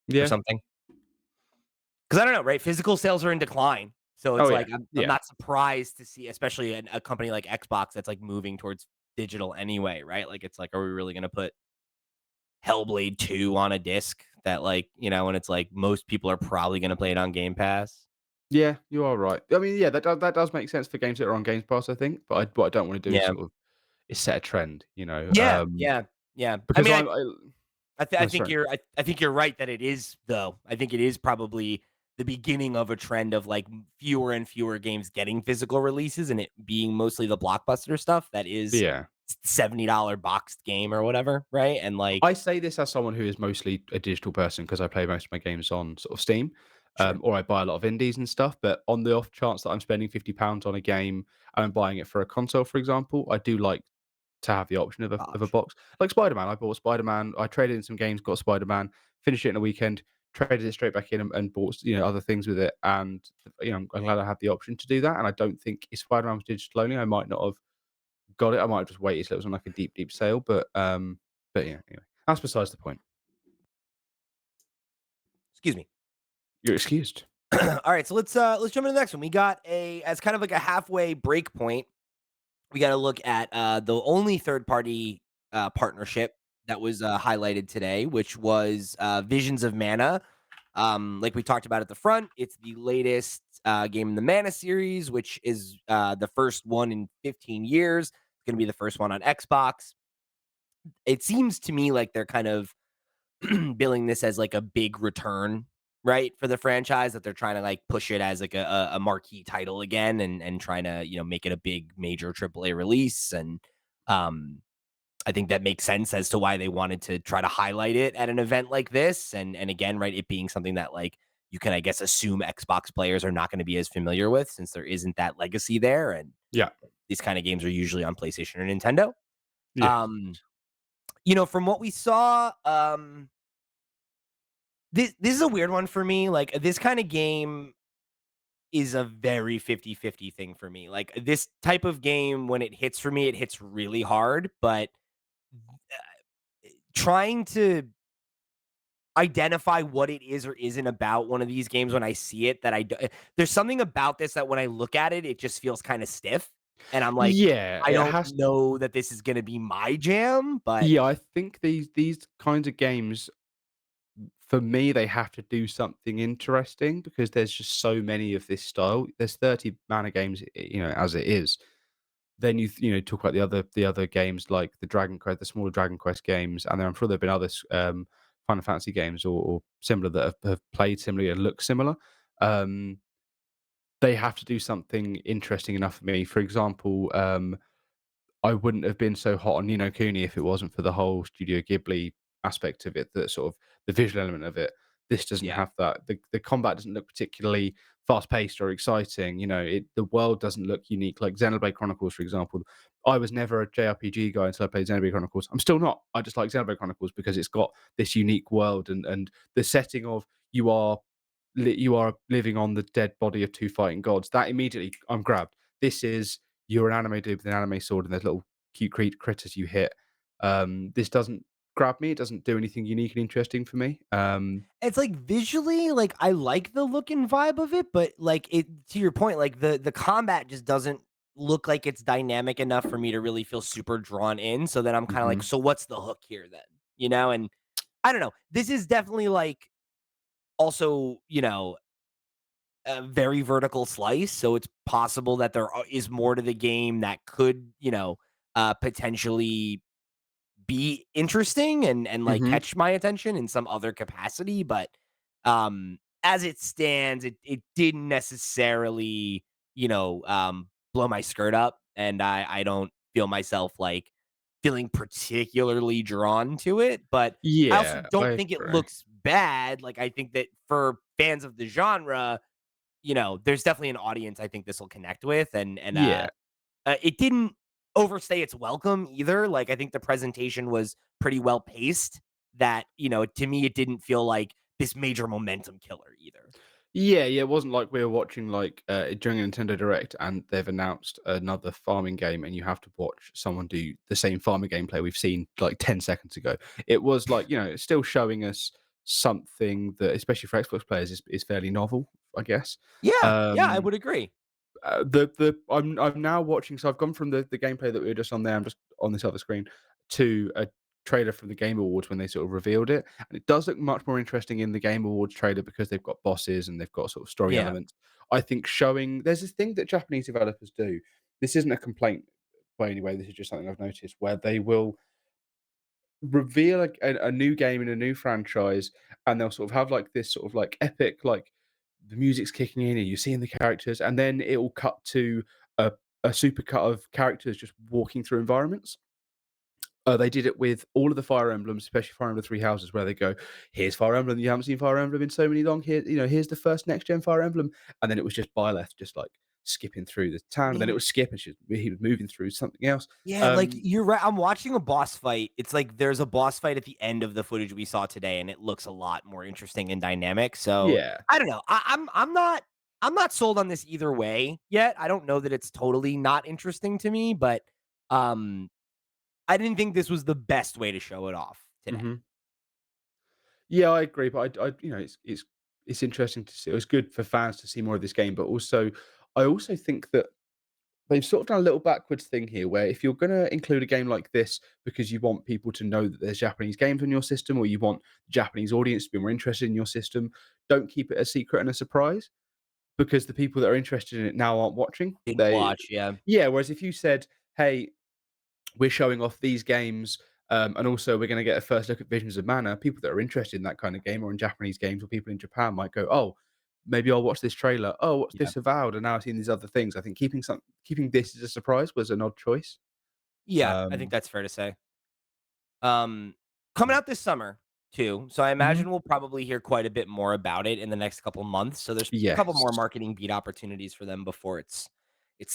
yeah. something. Because I don't know, right? Physical sales are in decline. So it's Oh, yeah, like I'm yeah. not surprised to see, especially a company like Xbox that's like moving towards digital anyway, right? Like it's like, are we really gonna put Hellblade 2 on a disc that like, and it's like most people are probably gonna play it on Game Pass. Yeah, you are right. I mean, yeah, that does make sense for games that are on Games Pass, I think, but what I don't wanna do is Yeah. sort of is set a trend, Yeah, yeah, yeah. I because mean, I no, think sorry. I think you're right that it is though. I think it is probably the beginning of a trend of like fewer and fewer games getting physical releases and it being mostly the blockbuster stuff that is Yeah. $70 boxed game or whatever, right? And like I say this as someone who is mostly a digital person because I play most of my games on sort of Steam, sure, or I buy a lot of indies and stuff. But on the off chance that I'm spending £50 on a game and I'm buying it for a console, for example, I do like to have the option of a option. box. Like Spider-Man, I bought Spider-Man. I traded in some games, got Spider-Man, finished it in a weekend, traded it straight back in, and bought other things with it. And I'm glad I had the option to do that. And I don't think if Spider-Man was digital only, I might not have got it. I might have just waited till it was on like a deep sale. But yeah, anyway, that's besides the point. Excuse me. You're excused. All right, so let's jump into the next one. We got a as kind of like a halfway break point. We got to look at the only third party partnership that was highlighted today, which was Visions of Mana. Like we talked about at the front, it's the latest game in the Mana series, which is the first one in 15 years. It's going to be the first one on Xbox. It seems to me like they're kind of billing this as like a big return, right, for the franchise, that they're trying to like push it as like a marquee title again and trying to, make it a big major AAA release. And um I think that makes sense as to why they wanted to try to highlight it at an event like this. And again, right, it being something that like you can, I guess, assume Xbox players are not going to be as familiar with since there isn't that legacy there. And Yeah. these kind of games are usually on PlayStation or Nintendo. Yes. Um, from what we saw, this is a weird one for me. Like this kind of game, is a very 50-50 thing for me. Like, this type of game, when it hits for me, it hits really hard, but trying to identify what it is or isn't about one of these games when I see it that there's something about this that when I look at it, it just feels kinda stiff, and I'm like, Yeah, I it don't has. know that this is gonna be my jam, but Yeah, I think these kinds of games, for me, they have to do something interesting because there's just so many of this style. There's 30 mana games, as it is. Then talk about the other games like the smaller Dragon Quest games, and then I'm sure there've been Final Fantasy games or similar that have played similarly and look similar. Um, they have to do something interesting enough for me. For example, I wouldn't have been so hot on Ni no Kuni if it wasn't for the whole Studio Ghibli aspect of it, the sort of the visual element of it. This doesn't yeah. have that. The combat doesn't look particularly fast paced or exciting. The world doesn't look unique. Like Xenoblade Chronicles, for example. I was never a JRPG guy until I played Xenoblade Chronicles. I'm still not. I just like Xenoblade Chronicles because it's got this unique world and the setting of you are living on the dead body of two fighting gods. That immediately I'm grabbed. This is you're an anime dude with an anime sword, and there's little cute critters you hit. This doesn't grab me. It doesn't do anything unique and interesting for me. It's like visually, like I like the look and vibe of it, but like it to your point, like the combat just doesn't look like it's dynamic enough for me to really feel super drawn in. So then I'm kind of like, Mhm. so what's the hook here then? And I don't know. This is definitely like also, a very vertical slice. So it's possible that is more to the game that could, potentially be interesting and like Mhm. catch my attention in some other capacity, but as it stands, it didn't necessarily, blow my skirt up, and I don't feel myself like feeling particularly drawn to it, but I also Yeah, don't I think it agree. looks bad. Like I think that for fans of the genre, there's definitely an audience I think this will connect with, and Yeah. it didn't overstay its welcome either. Like, I think the presentation was pretty well paced that, to me, it didn't feel like this major momentum killer either. Yeah, yeah, it wasn't like we were watching like during a Nintendo Direct and they've announced another farming game and you have to watch someone do the same farming gameplay we've seen like 10 seconds ago. It was like, it's still showing us something that, especially for Xbox players, is fairly novel, I guess. Yeah, yeah, I Um would agree. the I'm now watching, so I've gone from the gameplay that we were just on there, I'm just on this other screen, to a trailer from the Game Awards when they sort of revealed it, and it does look much more interesting in the Game Awards trailer because they've got bosses and they've got sort of story Yeah. elements. I think showing there's this thing that Japanese developers do. This isn't a complaint by any way, this is just something I've noticed, where they will reveal a new game in a new franchise, and they'll sort of have like this sort of like epic, like the music's kicking in and you're seeing the characters, and then it will cut to a, a super cut of characters just walking through environments. They did it with all of the Fire Emblems, especially Fire Emblem Three Houses, where they go, "Here's Fire Emblem. You haven't seen Fire Emblem in so many long. Here's the first next gen Fire Emblem." And then it was just Byleth, just like skipping through the I town, and then it mean, was skip, and he was moving through something else. yeah, like Um, you're right. I'm watching a boss fight. It's like there's a boss fight at the end of the footage we saw today, and it looks a lot more interesting and dynamic. So yeah, I don't know. I'm not sold on this either way yet. I don't know that it's totally not interesting to me, but um I didn't think this was the best way to show it off today. hmm yeah, I agree. But it's interesting to see. It's good for fans to see more of this game, but also I also think that they've sort of done a little backwards thing here where if you're going to include a game like this because you want people to know that there's Japanese games on your system or you want the Japanese audience to be more interested in your system, don't keep it a secret and a surprise because the people that are interested in it now aren't watching. Didn't watch, yeah. Yeah, whereas if you said, hey, we're showing off these games. And also, we're going to get a first look at Visions of Mana. People that are interested in that kind of game or in Japanese games, or people in Japan might go, "Oh, maybe I'll watch this trailer. Oh, what's Yeah. this Avowed?" And now I've seen these other things. I think keeping this as a surprise was an odd choice. Yeah, I think Um, that's fair to say. Coming yeah. out this summer too, so I Mhm. imagine we'll probably hear quite a bit more about it in the next couple months, so there's a couple Yes. more marketing beat opportunities for them before it's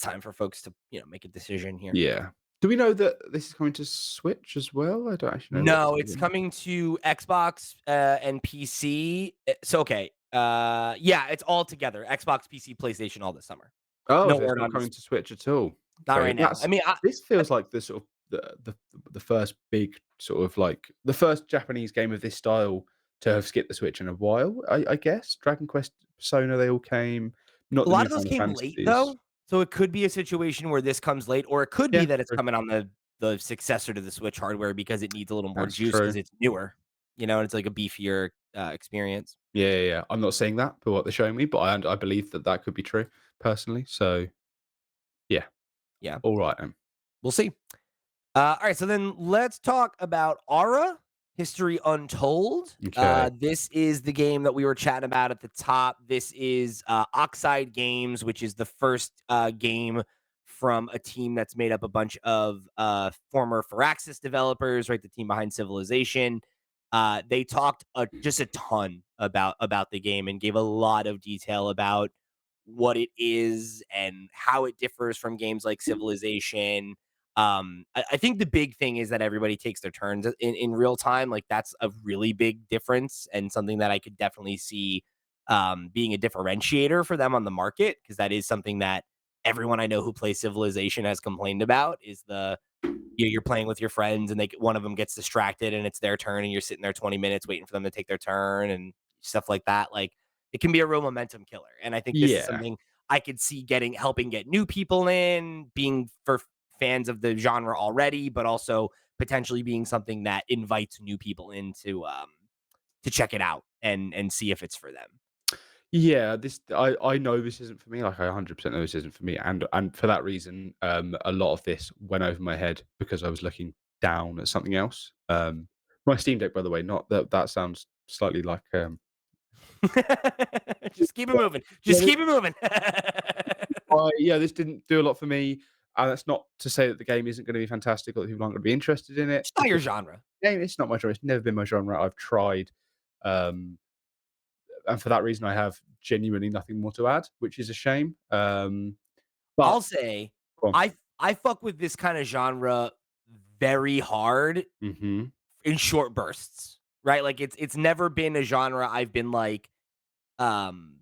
time for folks to, make a decision here. Yeah. Do we know that this is coming to Switch as well? I don't actually know what this No, is. it's coming to Xbox, and PC. So, okay, Yeah, it's all together. Xbox, PC, PlayStation all this summer. Oh, No so it's word not on coming this to Switch at all. not Okay, right now. I that's mean, this I feels like the sort of the first big sort of like the first Japanese game of this style to have skipped the Switch in a while, I guess. Dragon Quest, Persona, they all came. Not a the lot new of those Final came late Fantasies. though, so it could be a situation where this comes late, or it could be Yeah, that it's true. coming on the successor to the Switch hardware because it needs a little more That's juice because true. it's newer, and it's like a beefier, experience. Yeah, yeah, yeah. I'm not saying that for what they're showing me, but I believe that that could be true personally. So yeah, Yeah, all right then. we'll see. All right, so then let's talk about Aura History Untold. Okay. This is the game that we were chatting about at the top. This is Oxide Games, which is the first game from a team that's made up a bunch of former Firaxis developers, right? The team behind Civilization. They talked just a ton about the game and gave a lot of detail about what it is and how it differs from games like Civilization. I think the big thing is that everybody takes their turns in real time. Like that's a really big difference and something that I could definitely see being a differentiator for them on the market because that is something that everyone I know who plays Civilization has complained about is you're playing with your friends and one of them gets distracted and it's their turn and you're sitting there 20 minutes waiting for them to take their turn and stuff like that. Like it can be a real momentum killer. And I think this is Yeah. something I could see helping get new people in, being for fans of the genre already, but also potentially being something that invites new people in to check it out and see if it's for them. Yeah, this I know this isn't for me. Like I 100% know this isn't for me, and for that reason, a lot of this went over my head because I was looking down at something else. My Steam Deck, by the way, not that that sounds slightly like Just keep it moving. yeah, Just keep it moving. yeah, this didn't do a lot for me. And that's not to say that the game isn't going to be fantastic or that people aren't going to be interested in it. It's not your genre. Game, it's not my genre. It's never been my genre. I've tried. Um, and for that reason, I have genuinely nothing more to add, which is a shame. But I'll say go on. I fuck with this kind of genre very hard Mhm. in short bursts, right? Like it's never been a genre I've been like um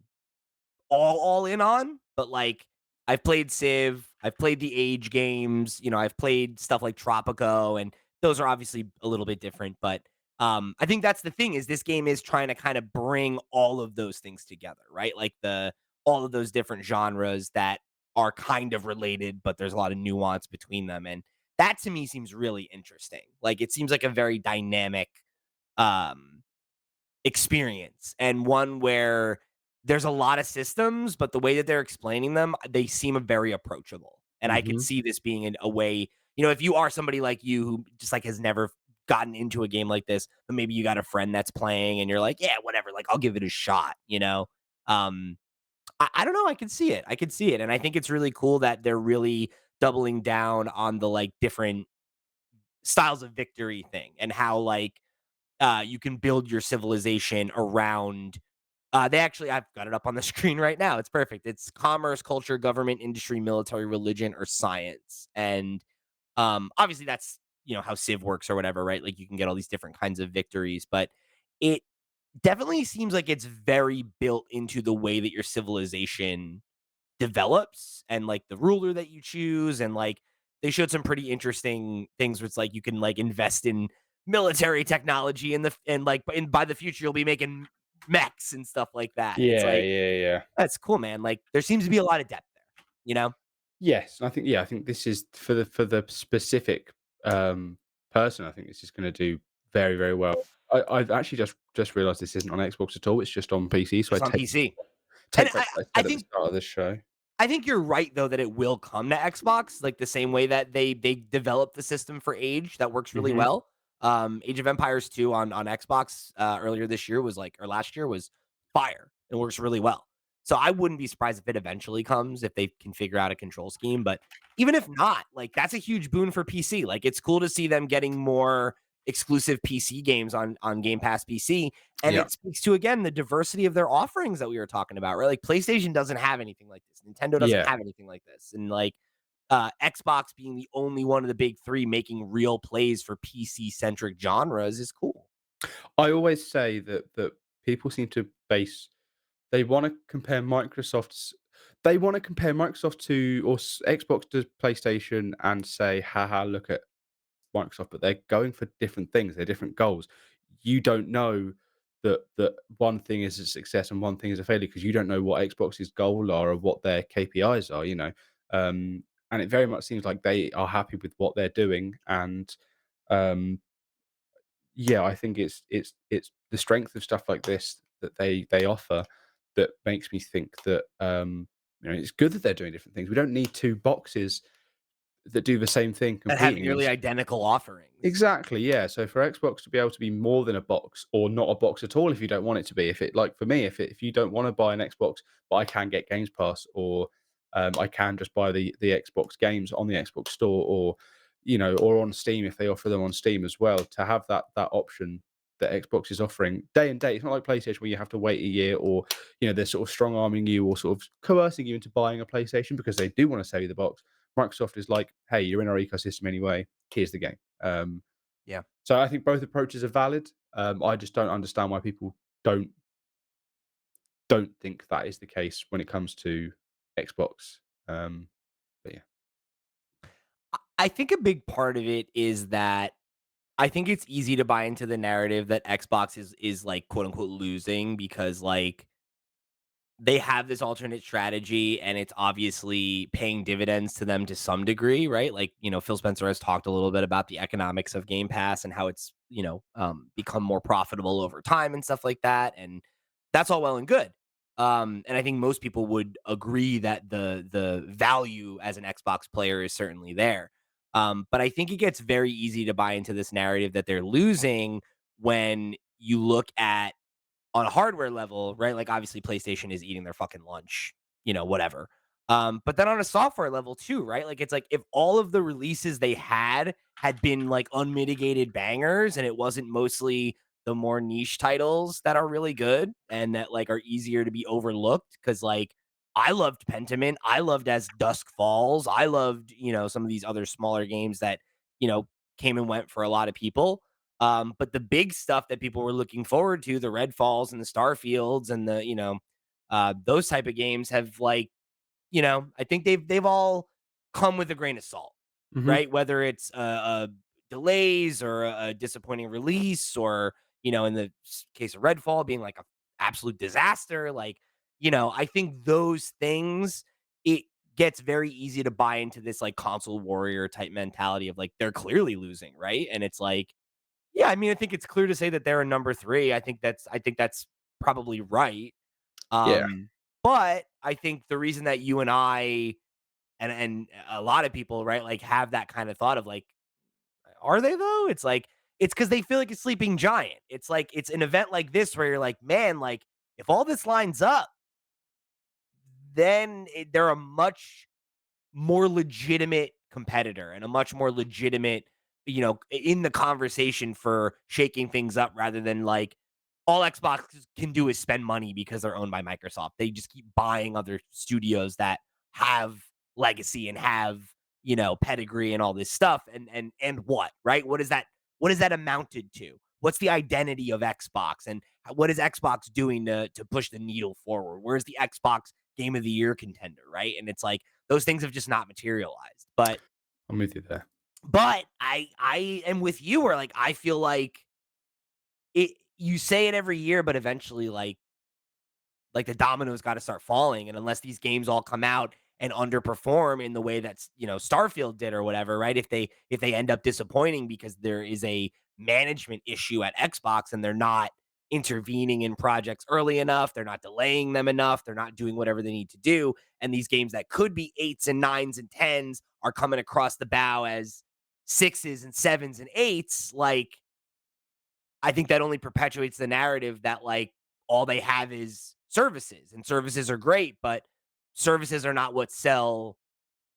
all in on, but like I've played Civ, I've played the Age games, I've played stuff like Tropico, and those are obviously a little bit different, but I think that's the thing is this game is trying to kind of bring all of those things together, right? Like the all of those different genres that are kind of related, but there's a lot of nuance between them. And that to me seems really interesting. Like it seems like a very dynamic um experience and one where there's a lot of systems, but the way that they're explaining them, they seem very approachable. And I could Mhm. see this being a way, if you are somebody like you who just like has never gotten into a game like this, but maybe you got a friend that's playing and you're like, yeah, whatever, like I'll give it a shot. Um, I don't know. I can see it. I can see it. And I think it's really cool that they're really doubling down on the like different styles of victory thing and how like you can build your civilization around they actually I've got it up on the screen right now. It's perfect. It's commerce, culture, government, industry, military, religion, or science. And obviously that's how Civ works or whatever, right? Like you can get all these different kinds of victories, but it definitely seems like it's very built into the way that your civilization develops and like the ruler that you choose and like they showed some pretty interesting things where it's like you can like invest in military technology and like by the future you'll be making mechs and stuff like that. It's Yeah, like yeah, yeah. that's cool, man. Like there seems to be a lot of depth there. Yes, I think yeah, I think this is for the specific, person, I think this is gonna do very, very well. I've actually just realized this isn't on Xbox at all, it's just on PC, so I Just on take PC. And take back what I I said at the think start of this show. I think you're right though that it will come to Xbox, like the same way that they developed the system for Age that works really Mhm. well. Age of Empires 2 on Xbox earlier this year was like or last year was fire. It works really well. So I wouldn't be surprised if it eventually comes if they can figure out a control scheme. But even if not, like that's a huge boon for PC. Like it's cool to see them getting more exclusive PC games on Game Pass PC. And Yeah. it speaks to again the diversity of their offerings that we were talking about, right? Like PlayStation doesn't have anything like this. Nintendo doesn't Yeah. have anything like this. And like Xbox being the only one of the big three making real plays for PC centric genres is cool. I always say that people seem to base They wanna compare Microsoft's they wanna compare Microsoft to or Xbox to PlayStation and say, "Ha look at Microsoft," but they're going for different things, they're different goals. You don't know that one thing is a success and one thing is a failure because you don't know what Xbox's goal are or what their KPIs are, you know? And it very much seems like they are happy with what they're doing and, um, yeah, I think it's the strength of stuff like this that they offer that makes me think that, you know, it's good that they're doing different things. We don't need 2 boxes that do the same thing That have competing. nearly identical offerings. Exactly, yeah. So for Xbox to be able to be more than a box or not a box at all if you don't want it to be. If it like for me, if you don't want to buy an Xbox, but I can get Games Pass or I can just buy the Xbox games on the Xbox store or you know, or on Steam if they offer them on Steam as well, to have that option that Xbox is offering day and date. It's not like PlayStation where you have to wait a year or you know, they're sort of strong arming you or sort of coercing you into buying a PlayStation because they do want to sell you the box. Microsoft is like, hey, you're in our ecosystem anyway. Here's the game. Yeah. So I think both approaches are valid. I just don't understand why people don't don't think that is the case when it comes to Xbox. But yeah. I think a big part of it is that I think it's easy to buy into the narrative that Xbox is like quote unquote losing because like they have this alternate strategy and it's obviously paying dividends to them to some degree, right? Like, Phil Spencer has talked a little bit about the economics of Game Pass and how it's, become more profitable over time and stuff like that. And that's all well and good. And I think most people would agree that the value as an Xbox player is certainly there. But I think it gets very easy to buy into this narrative that they're losing when you look at on a hardware level, right? Like obviously PlayStation is eating their fucking lunch, whatever. But then on a software level too, right? Like it's like if all of the releases they had been like unmitigated bangers and it wasn't mostly the more niche titles that are really good and that like are easier to be overlooked because like I loved Pentiment, I loved As Dusk Falls, I loved, some of these other smaller games that, you know, came and went for a lot of people. But the big stuff that people were looking forward to, the Redfalls and the Starfields and the, those type of games have like, I think they've all come with a grain of salt, Hmm. right? Whether it's delays or a disappointing release, or in the case of Redfall being like a absolute disaster, like I think those things it gets very easy to buy into this like console warrior type mentality of like they're clearly losing, right? And it's like yeah, I mean, I think it's clear to say that they're a number 3. I think that's probably right. Yeah. But I think the reason that you and I and a lot of people, right, like have that kind of thought of like, are they though? It's like it's because they feel like a sleeping giant. It's like it's an event like this where you're like, man, like if all this lines up, then they're a much more legitimate competitor and a much more legitimate, in the conversation for shaking things up rather than like all Xbox can do is spend money because they're owned by Microsoft. They just keep buying other studios that have legacy and have, pedigree and all this stuff. And what, right? What is that amounted to? What's the identity of Xbox and what is Xbox doing to push the needle forward? Where's the Xbox game of the year contender, right? And it's like those things have just not materialized. But I'm with you there. I am with you where like I feel like it you say it every year, but eventually like the dominoes got to start falling. And unless these games all come out and underperform in the way that's, Starfield did or whatever, right? If they end up disappointing because there is a management issue at Xbox and they're not intervening in projects early enough, they're not delaying them enough, they're not doing whatever they need to do. And these games that could be 8s and 9s and 10s are coming across the bow as 6s and 7s and 8s, like I think that only perpetuates the narrative that like all they have is services and services are great, but services are not what sell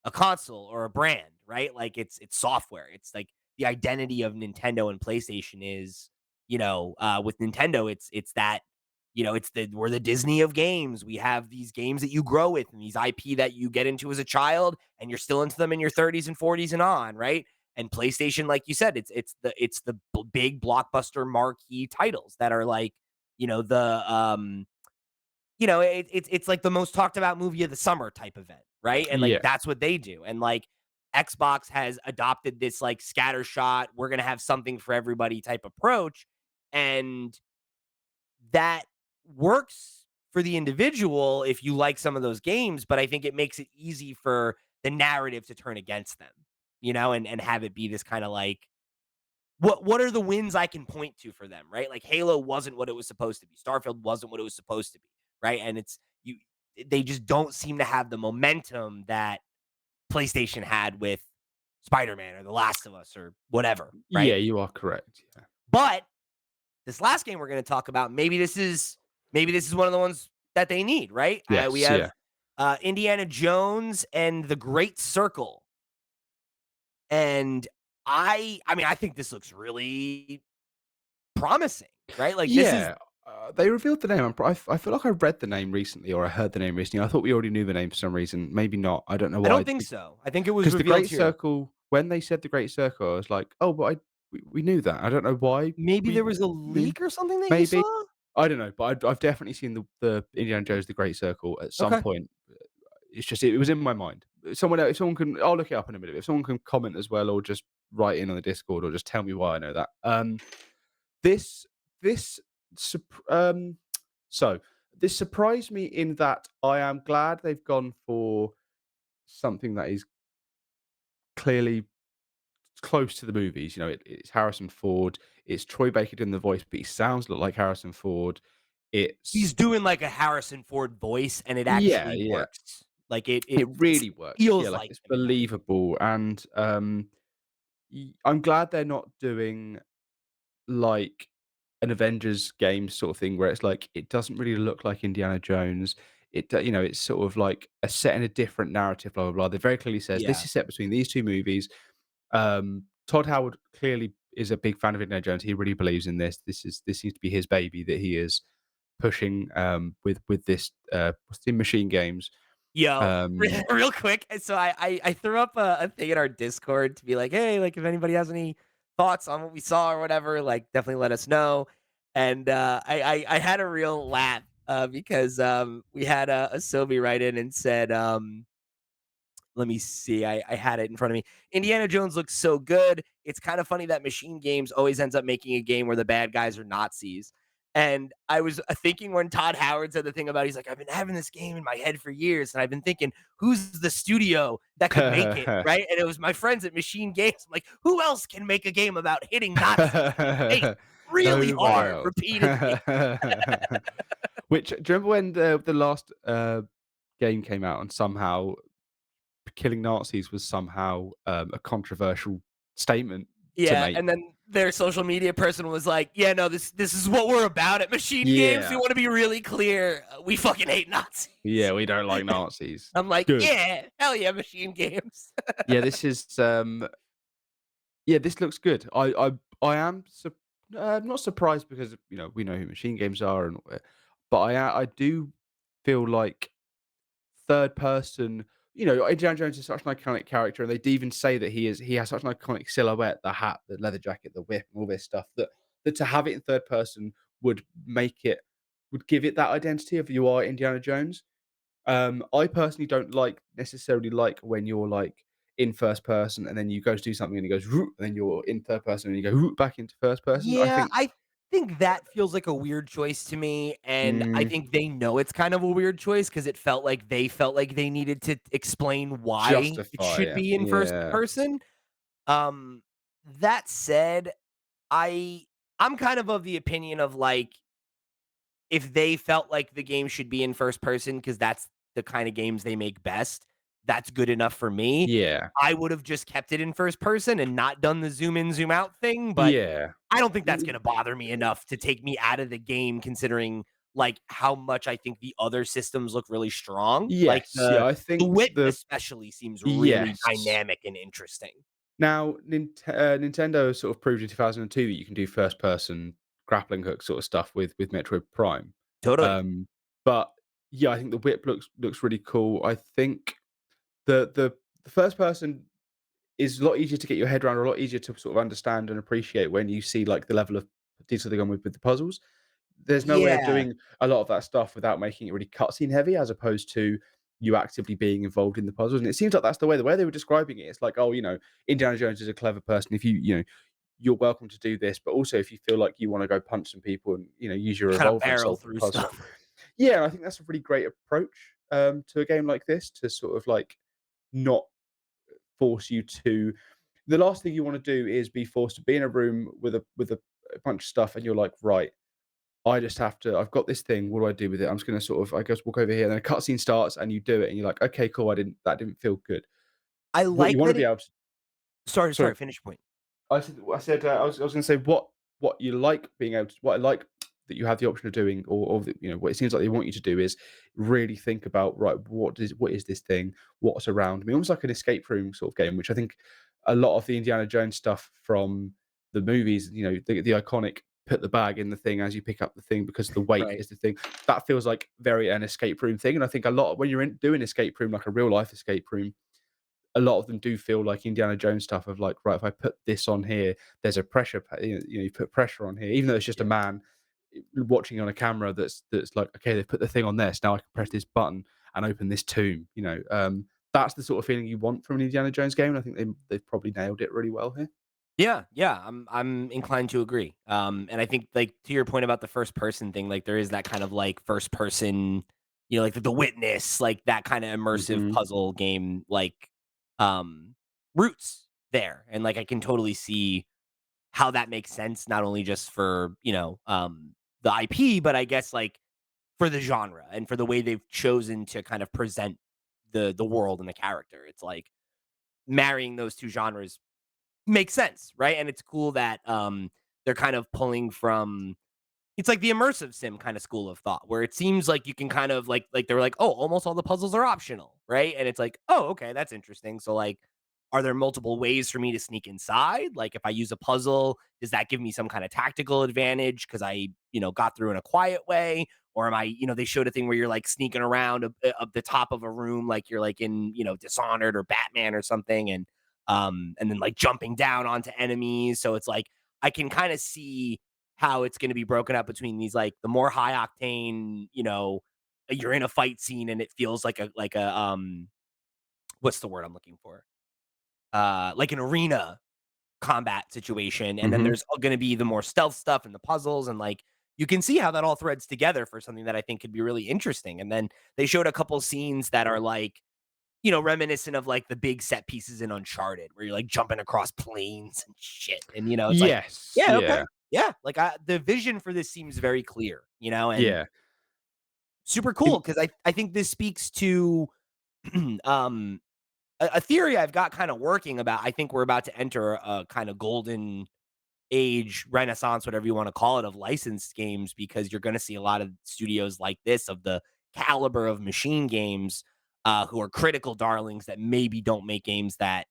a console or a brand, right? Like it's software. It's like the identity of Nintendo and PlayStation is, with Nintendo, it's that, we're the Disney of games. We have these games that you grow with and these IP that you get into as a child and you're still into them in your 30s and 40s and on, right? And PlayStation, like you said, it's the big blockbuster marquee titles that are like, the it's like the most talked about movie of the summer type event, right? And like Yeah. that's what they do. And like Xbox has adopted this like scattershot, we're gonna have something for everybody type approach. And that works for the individual if you like some of those games, but I think it makes it easy for the narrative to turn against them, and have it be this kind of like what are the wins I can point to for them, right? Like Halo wasn't what it was supposed to be. Starfield wasn't what it was supposed to be, right? And it's you they just don't seem to have the momentum that PlayStation had with Spider-Man or The Last of Us or whatever, Yeah, right? you are correct. Yeah. But this last game we're going to talk about, maybe this is one of the ones that they need, right? We Yes, have yeah. Indiana Jones and The Great Circle, and I think this looks really promising, right? Like this is Yeah, they revealed the name. I feel like I read the name recently or I heard the name recently. I thought we already knew the name for some reason. Maybe not. I don't know I don't why. think so. I think it was Because the revealed Great here. Circle, when they said the Great Circle, I was like, "Oh, but we knew that." I don't know why Maybe we there was a knew. leak or something that you Maybe. saw? I don't know, but I've definitely seen the Indiana Jones: The Great Circle at some Okay. point. It's just it was in my mind. If someone can, I'll look it up in a minute. If someone can comment as well, or just write in on the Discord, or just tell me why I know that. This this sup- um, so this surprised me in that I am glad they've gone for something that is clearly close to the movies. It's Harrison Ford. It's Troy Baker doing the voice, but he sounds a lot like Harrison Ford. He's It's doing like a Harrison Ford voice and it Yeah, actually yeah. works. Like it It really works. Yeah, feels like like it's him in that. believable, and I'm glad they're not doing like an Avengers game sort of thing where it's like it doesn't really look like Indiana Jones. It's sort of like a set in a different narrative, blah blah blah. They very clearly says this Yeah. is set between these two movies. Todd Howard clearly is a big fan of Indiana Jones. He really believes in this. This seems to be his baby that he is pushing with this what's the machine games. Yo, Um, real quick, so I threw up a thing in our Discord to be like, "Hey, like, if anybody has any thoughts on what we saw or whatever, like, definitely let us know." And, I had a real laugh, because, we had a Sylvie write in and said, let me see. I had it in front of me. Indiana Jones looks so good. It's kind of funny that Machine Games always ends up making a game where the bad guys are Nazis. And I was thinking when Todd Howard said the thing about he's like, I've been having this game in my head for years, and I've been thinking, who's the studio that could make it, right? And it was my friends at Machine Games. I'm like, who else can make a game about hitting Nazis in the face really Nobody hard, else. repeatedly? Which do you remember when the last, game came out and somehow killing Nazis was somehow, a controversial statement to Yeah, make? and then their social media person was like, "Yeah, no, this is what we're about at Machine Games. We Yeah. wanna be really clear. We fucking hate Nazis." Yeah, we don't like Nazis. I'm like, Good. "Yeah, hell yeah, Machine Games." Yeah, yeah, this looks good. I am not surprised because, we know who Machine Games are but I do feel like third person. Indiana Jones is such an iconic character, and they do even say that he has such an iconic silhouette, the hat, the leather jacket, the whip, and all this stuff that to have it in third person would would give it that identity of you are Indiana Jones. I personally don't necessarily like when you're like in first person and then you go to do something and it goes "Root," and then you're in third person and you go "Root," back into first person. I Yeah, think I think that feels like a weird choice to me, and I mm, think they know it's kind of a weird choice because it felt like they needed to explain why it justify should it. be in first Yeah. person. Um, that said, I I'm kind of the opinion of, like, if they felt like the game should be in first person because that's the kind of games they make best, that's good enough for me. Yeah. I would have just kept it in first person and not done the zoom in, zoom out thing, but Yeah. I don't think that's gonna bother me enough to take me out of the game considering, like, how much I think the other systems look really strong. Like, Yes. Yeah, I the think whip the especially seems really yes. dynamic and interesting. Now, Nintendo sort of proved in 2002 that you can do first person grappling hook sort of stuff with Metroid Prime. Totally. Um, but yeah, I think the whip looks really cool. I think the first person is a lot easier to get your head around, a lot easier to sort of understand and appreciate when you see like the level of detail they're going with the puzzles. there's no way of Yeah, doing a lot of that stuff without making it really cutscene heavy, as opposed to you actively being involved in the puzzles. And it seems like that's the way they were describing it. It's like, oh, Indiana Jones is a clever person. If you're welcome to do this, but also if you feel like you want to go punch some people and use your kind of revolver and barrel solve the through puzzle. stuff. Yeah, and I think that's a really great approach to a game like this, to sort of like not force you to. The last thing you want to do is be forced to be in a room with a bunch of stuff, and you're like, right, I just have to. I've got this thing. What do I do with it? I'm just going to sort of, I guess, walk over here, and then a cutscene starts, and you do it, and you're like, okay, cool. That didn't feel good. I What you like want to that be it able to. sorry, Sorry, finish your point. I was going to say what you like being able to, what I like that you have the option of doing, or what it seems like they want you to do is really think about, right, what is this thing, what's around me, almost like an escape room sort of game, which I think a lot of the Indiana Jones stuff from the movies, the iconic put the bag in the thing as you pick up the thing because the weight Right. is the thing, that feels like very an escape room thing. And I think a lot when you're doing escape room, like a real life escape room, a lot of them do feel like Indiana Jones stuff of like, right, if I put this on here, there's a pressure, you put pressure on here, even though it's just a Yeah. man watching on a camera that's like, okay, they've put the thing on there, so now I can press this button and open this tomb. That's the sort of feeling you want from an Indiana Jones game. And I think they've probably nailed it really well here. Yeah, yeah, I'm inclined to agree. And I think like to your point about the first person thing, like there is that kind of like first person, like the witness, like that kind of immersive Hmm. puzzle game, like um roots there. And like I can totally see how that makes sense, not only just for, the IP, but I guess like for the genre and for the way they've chosen to kind of present the world and the character. It's like marrying those two genres makes sense, right? And it's cool that, they're kind of pulling from it's like the immersive sim kind of school of thought, where it seems like you can kind of like they were like, "Oh, almost all the puzzles are optional," right? And it's like, "Oh, okay, that's interesting." So, like, are there multiple ways for me to sneak inside? Like, if I use a puzzle, does that give me some kind of tactical advantage because I, got through in a quiet way? Or am I, they showed a thing where you're like sneaking around up the top of a room, like you're like in, Dishonored or Batman or something, and then like jumping down onto enemies. So it's like I can kind of see how it's going to be broken up between these like the more high octane, you're in a fight scene and it feels like a what's the word I'm looking for? Like an arena combat situation. And then Hmm. there's going to be the more stealth stuff and the puzzles and like you can see how that all threads together for something that I think could be really interesting. And then they showed a couple scenes that are like reminiscent of like the big set pieces in Uncharted where you're like jumping across planes and shit. And it's like, Yes. yeah, okay. Yeah. Yeah, like the vision for this seems very clear, and Yeah. super cool because I think this speaks to um a theory I've got kind of working about. I think we're about to enter a kind of golden age, renaissance, whatever you want to call it, of licensed games because you're going to see a lot of studios like this of the caliber of machine games who are critical darlings that maybe don't make games that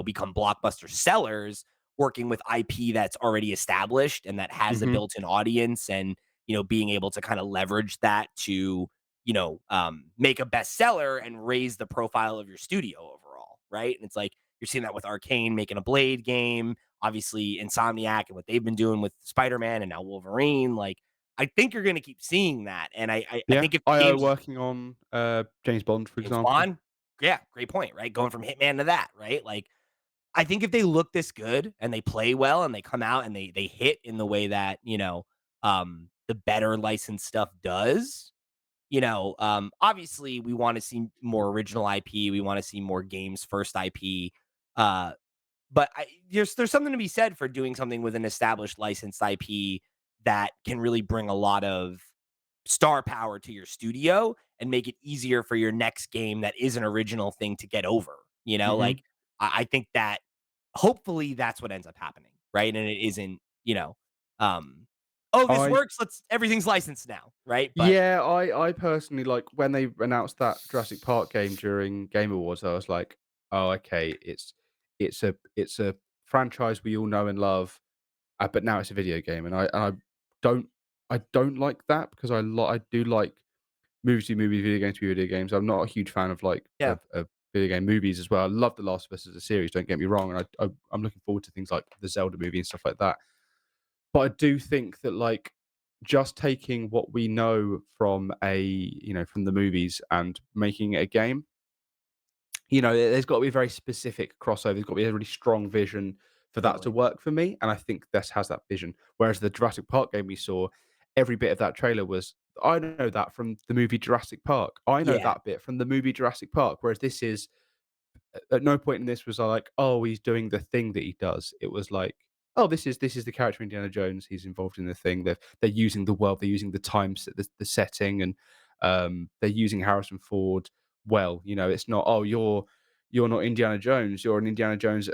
become blockbuster sellers, working with IP that's already established and that has a Hmm. built-in audience and being able to kind of leverage that to make a bestseller and raise the profile of your studio overall, right? And it's like you're seeing that with Arcane making a Blade game, obviously Insomniac and what they've been doing with Spider-Man and now Wolverine. Like, I think you're going to keep seeing that, and I Yeah. think if IO games working on James Bond, for James example. Bond, yeah, great point, right? Going from Hitman to that, right? Like, I think if they look this good and they play well and they come out and they hit in the way that the better licensed stuff does, obviously we want to see more original IP, we want to see more games first IP, uh, but there's something to be said for doing something with an established licensed IP that can really bring a lot of star power to your studio and make it easier for your next game that is an original thing to get over. Hmm. Like I think that hopefully that's what ends up happening, right? And it isn't, um, oh, this I works. Everything's licensed now, right? But Yeah, I personally like when they announced that Jurassic Park game during Game Awards, I was like, "Oh, okay, it's a franchise we all know and love, but now it's a video game." And don't I don't like that because I do like movies to movies, video games to video games. I'm not a huge fan of like yeah, of video game movies as well. I love The Last of Us as a series, don't get me wrong, and I'm looking forward to things like the Zelda movie and stuff like that. But I do think that like just taking what we know from from the movies and making it a game, there's got to be a very specific crossover. There's got to be a really strong vision for that to Totally. work for me, and I think this has that vision. Whereas the Jurassic Park game we saw, every bit of that trailer was, I know that from the movie Jurassic Park. I know Yeah. that bit from the movie Jurassic Park. Whereas this is, at no point in this was I like, oh, he's doing the thing that he does. It was like, oh, this is the character Indiana Jones. He's involved in the thing. They're using the world. They're using the the setting, and they're using Harrison Ford well. It's not, oh, you're not Indiana Jones. You're an Indiana Jones,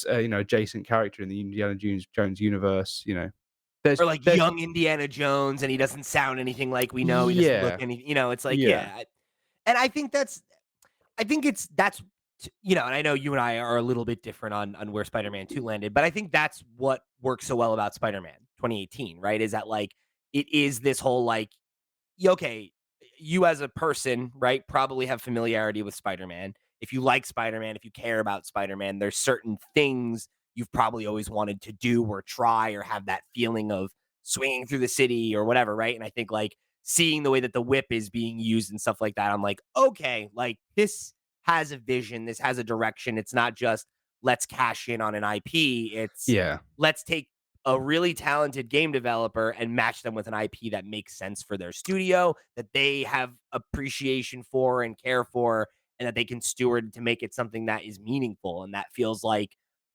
adjacent character in the Indiana Jones universe. There's Or like there's young Indiana Jones, and he doesn't sound anything like we know. He doesn't look yeah, it's like, yeah, yeah. And I think that's and I know you and I are a little bit different on where Spider-Man 2 landed, but I think that's what works so well about Spider-Man 2018, right? Is that like it is this whole like okay, you as a person, right, probably have familiarity with Spider-Man. If you like Spider-Man, if you care about Spider-Man, there's certain things you've probably always wanted to do or try or have that feeling of swinging through the city or whatever, right? And I think like seeing the way that the whip is being used and stuff like that, I'm like, okay, like this has a vision, this has a direction. It's not just let's cash in on an IP. It's yeah, let's take a really talented game developer and match them with an IP that makes sense for their studio, that they have appreciation for and care for, and that they can steward to make it something that is meaningful and that feels like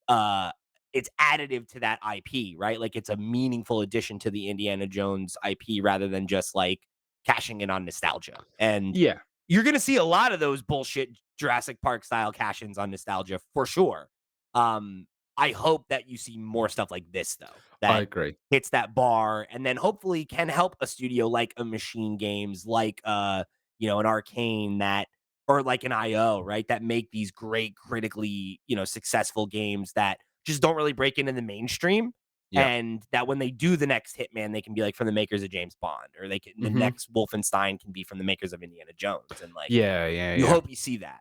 uh it's additive to that IP, right? Like it's a meaningful addition to the Indiana Jones IP rather than just like cashing in on nostalgia. And yeah. you're going to see a lot of those bullshit Jurassic Park style cash-ins on nostalgia for sure. Um, I hope that you see more stuff like this though, I that agree. hits that bar and then hopefully can help a studio like a Machine Games, like an Arcane that or like an IO, right? That make these great critically, successful games that just don't really break into the mainstream. Yeah. And that when they do the next Hitman, they can be like from the makers of James Bond, or the Hmm. next Wolfenstein can be from the makers of Indiana Jones. And like Yeah, yeah, you yeah. hope you see that.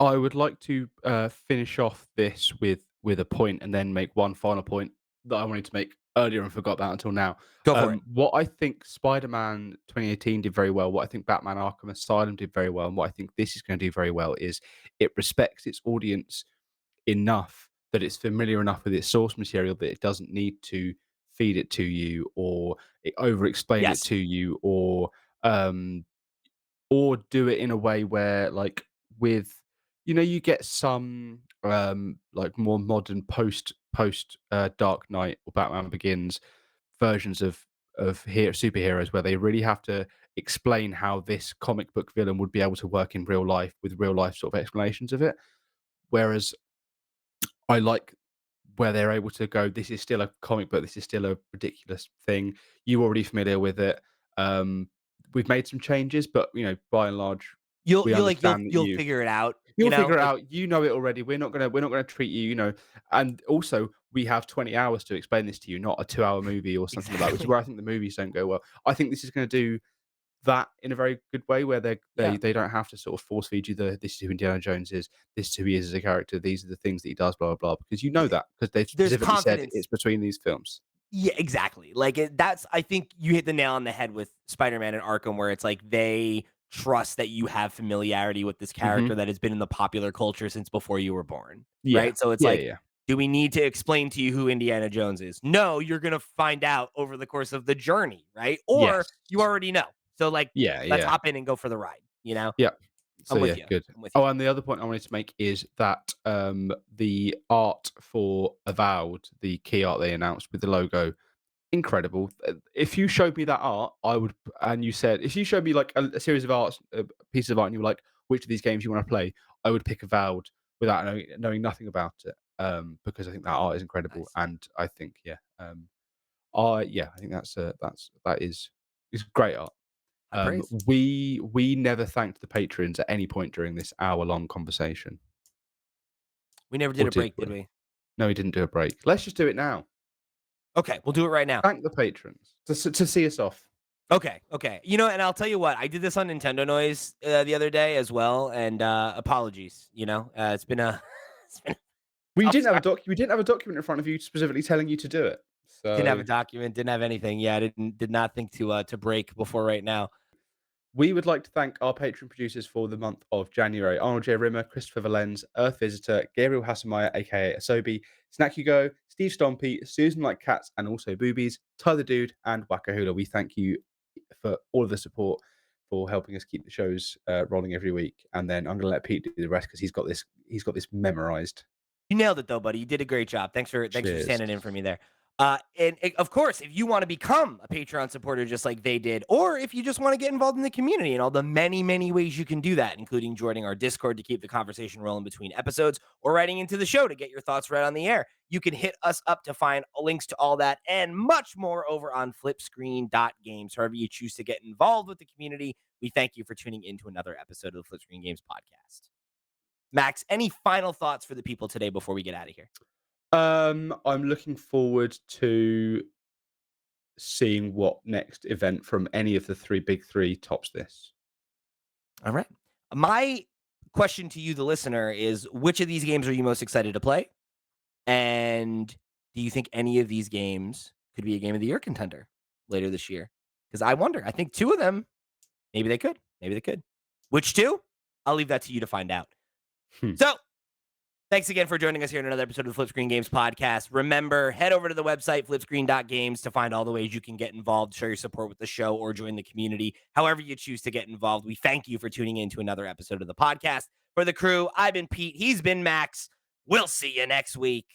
I would like to finish off this with a point, and then make one final point that I wanted to make earlier and forgot about until now. Go for it. What I think Spider-Man 2018 did very well, what I think Batman Arkham Asylum did very well, and what I think this is going to do very well is it respects its audience enough that it's familiar enough with its source material that it doesn't need to feed it to you or over explain it Yes. to you um, or do it in a way where with you get some like more modern post Dark Knight or Batman Begins versions of superheroes where they really have to explain how this comic book villain would be able to work in real life with real life sort of explanations of it. Whereas I like where they're able to go, this is still a comic book, this is still a ridiculous thing. You're already familiar with it. Um, we've made some changes, but by and large, You'll we you'll like understand that you'll figure it out, you'll figure it like out. You know it already. We're not gonna treat you. And also we have 20 hours to explain this to you, not a 2-hour movie or something like that, which is exactly. where I think the movies don't go well. I think this is gonna do that in a very good way where they they Yeah. they don't have to sort of force feed you this is who Indiana Jones is, this is who he is as a character, these are the things that he does, blah blah blah, because you know Yeah. that because they've There's specifically said confidence. it's between these films. Yeah, exactly. Like that's I think you hit the nail on the head with Spider-Man and Arkham where it's like they trust that you have familiarity with this Hmm. character that has been in the popular culture since before you were born, Yeah, right? So it's yeah, like yeah, do we need to explain to you who Indiana Jones is? No, you're going to find out over the course of the journey, right? Or yes, you already know. So like yeah, let's yeah. hop in and go for the ride. Yeah. So I'm with yeah, you. good. I'm with you. Oh, and the other point I wanted to make is that the art for Avowed, the key art they announced with the logo, incredible. If you showed me that art, I would, and you said if you showed me like a series of arts, pieces of art, and you were like, which of these games you want to play, I would pick Avowed without knowing nothing about it, because I think that art is incredible, Nice. and I think I think that is great art. High praise. We never thanked the patrons at any point during this hour-long conversation, We never did or a did break, did we? we? No, we didn't do a break. Let's just do it now. Okay, we'll do it right now. Thank the patrons to see us off. Okay, okay. And I'll tell you what, I did this on Nintendo Noise the other day as well, and apologies. It's been a it's been a We tough didn't have a start. doc. We didn't have a document in front of you specifically telling you to do it. Didn't have a So document, didn't have anything. Yeah, I did not think to break before right now. we would like to thank our Patreon producers for the month of January: Arnold J. Rimmer, Christopher Valens, Earth Visitor, Gabriel Hasselmeyer, aka Asobi, Snack You Go, Steve Stompy, Susan Like Cats, and also Boobies, Tyler Dude, and Wackahula. We thank you for all of the support, for helping us keep the shows rolling every week. And then I'm going to let Pete do the rest because he's got this memorized. You nailed it though, buddy. You did a great job. Thanks for Cheers. standing in for me there. Of course, if you want to become a Patreon supporter just like they did, or if you just want to get involved in the community and all the many, many ways you can do that, including joining our Discord to keep the conversation rolling between episodes, or writing into the show to get your thoughts read on the air, you can hit us up to find links to all that and much more over on FlipScreen.games. However you choose to get involved with the community, we thank you for tuning in to another episode of the FlipScreen Games podcast. Max, any final thoughts for the people today before we get out of here? I'm looking forward to seeing what next event from any of the big three tops this. All right. My question to you, the listener, is which of these games are you most excited to play? And do you think any of these games could be a game of the year contender later this year? Because I wonder. I think two of them, maybe they could. Maybe they could. Which two? I'll leave that to you to find out. Hmm. So, thanks again for joining us here in another episode of the FlipScreen Games podcast. Remember, head over to the website, flipscreen.games, to find all the ways you can get involved, show your support with the show, or join the community. However you choose to get involved, we thank you for tuning in to another episode of the podcast. For the crew, I've been Pete. He's been Max. We'll see you next week.